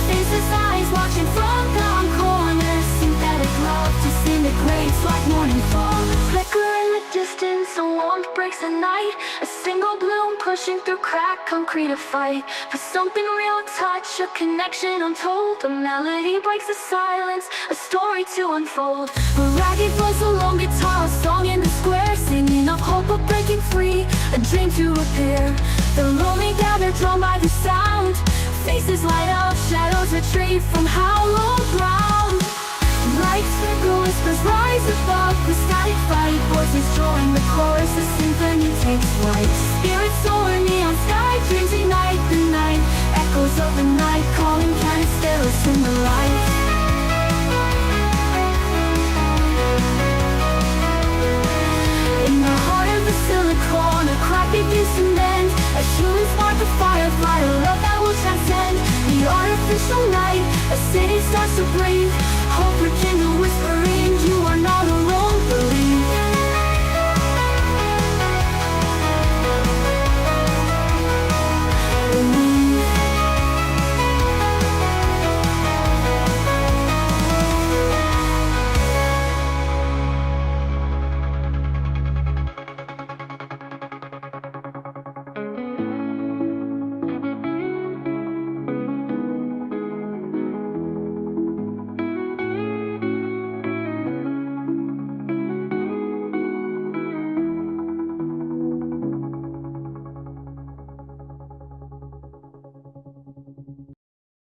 S2: Faceless eyes watching from down corners. Synthetic love disintegrates like morning fog. Flicker in the distance, a warmth breaks the night. A single bloom pushing through cracked concrete, a fight for something real, touch, a connection untold. A melody breaks the silence, a story to unfold. A ragged voice, a lone guitar, a song in the square. Singing of hope of breaking free, a dream to repair. The lonely gather, drawn by the sound. Faces light up, shadows retreat from hallowed ground. Lights flicker, whispers rise above the static fight. Voices drawing the chorus, the symphony takes flight. Spirits soar, neon sky, dreams ignite the night. Echoes of the night calling, can it stare us in the light? In the heart of the silicon, a crack begins to mend. A human spark, a firefly, a love that will transcend the artificial night. A city starts to breathe. Hope rekindle, whispering, you are not alone.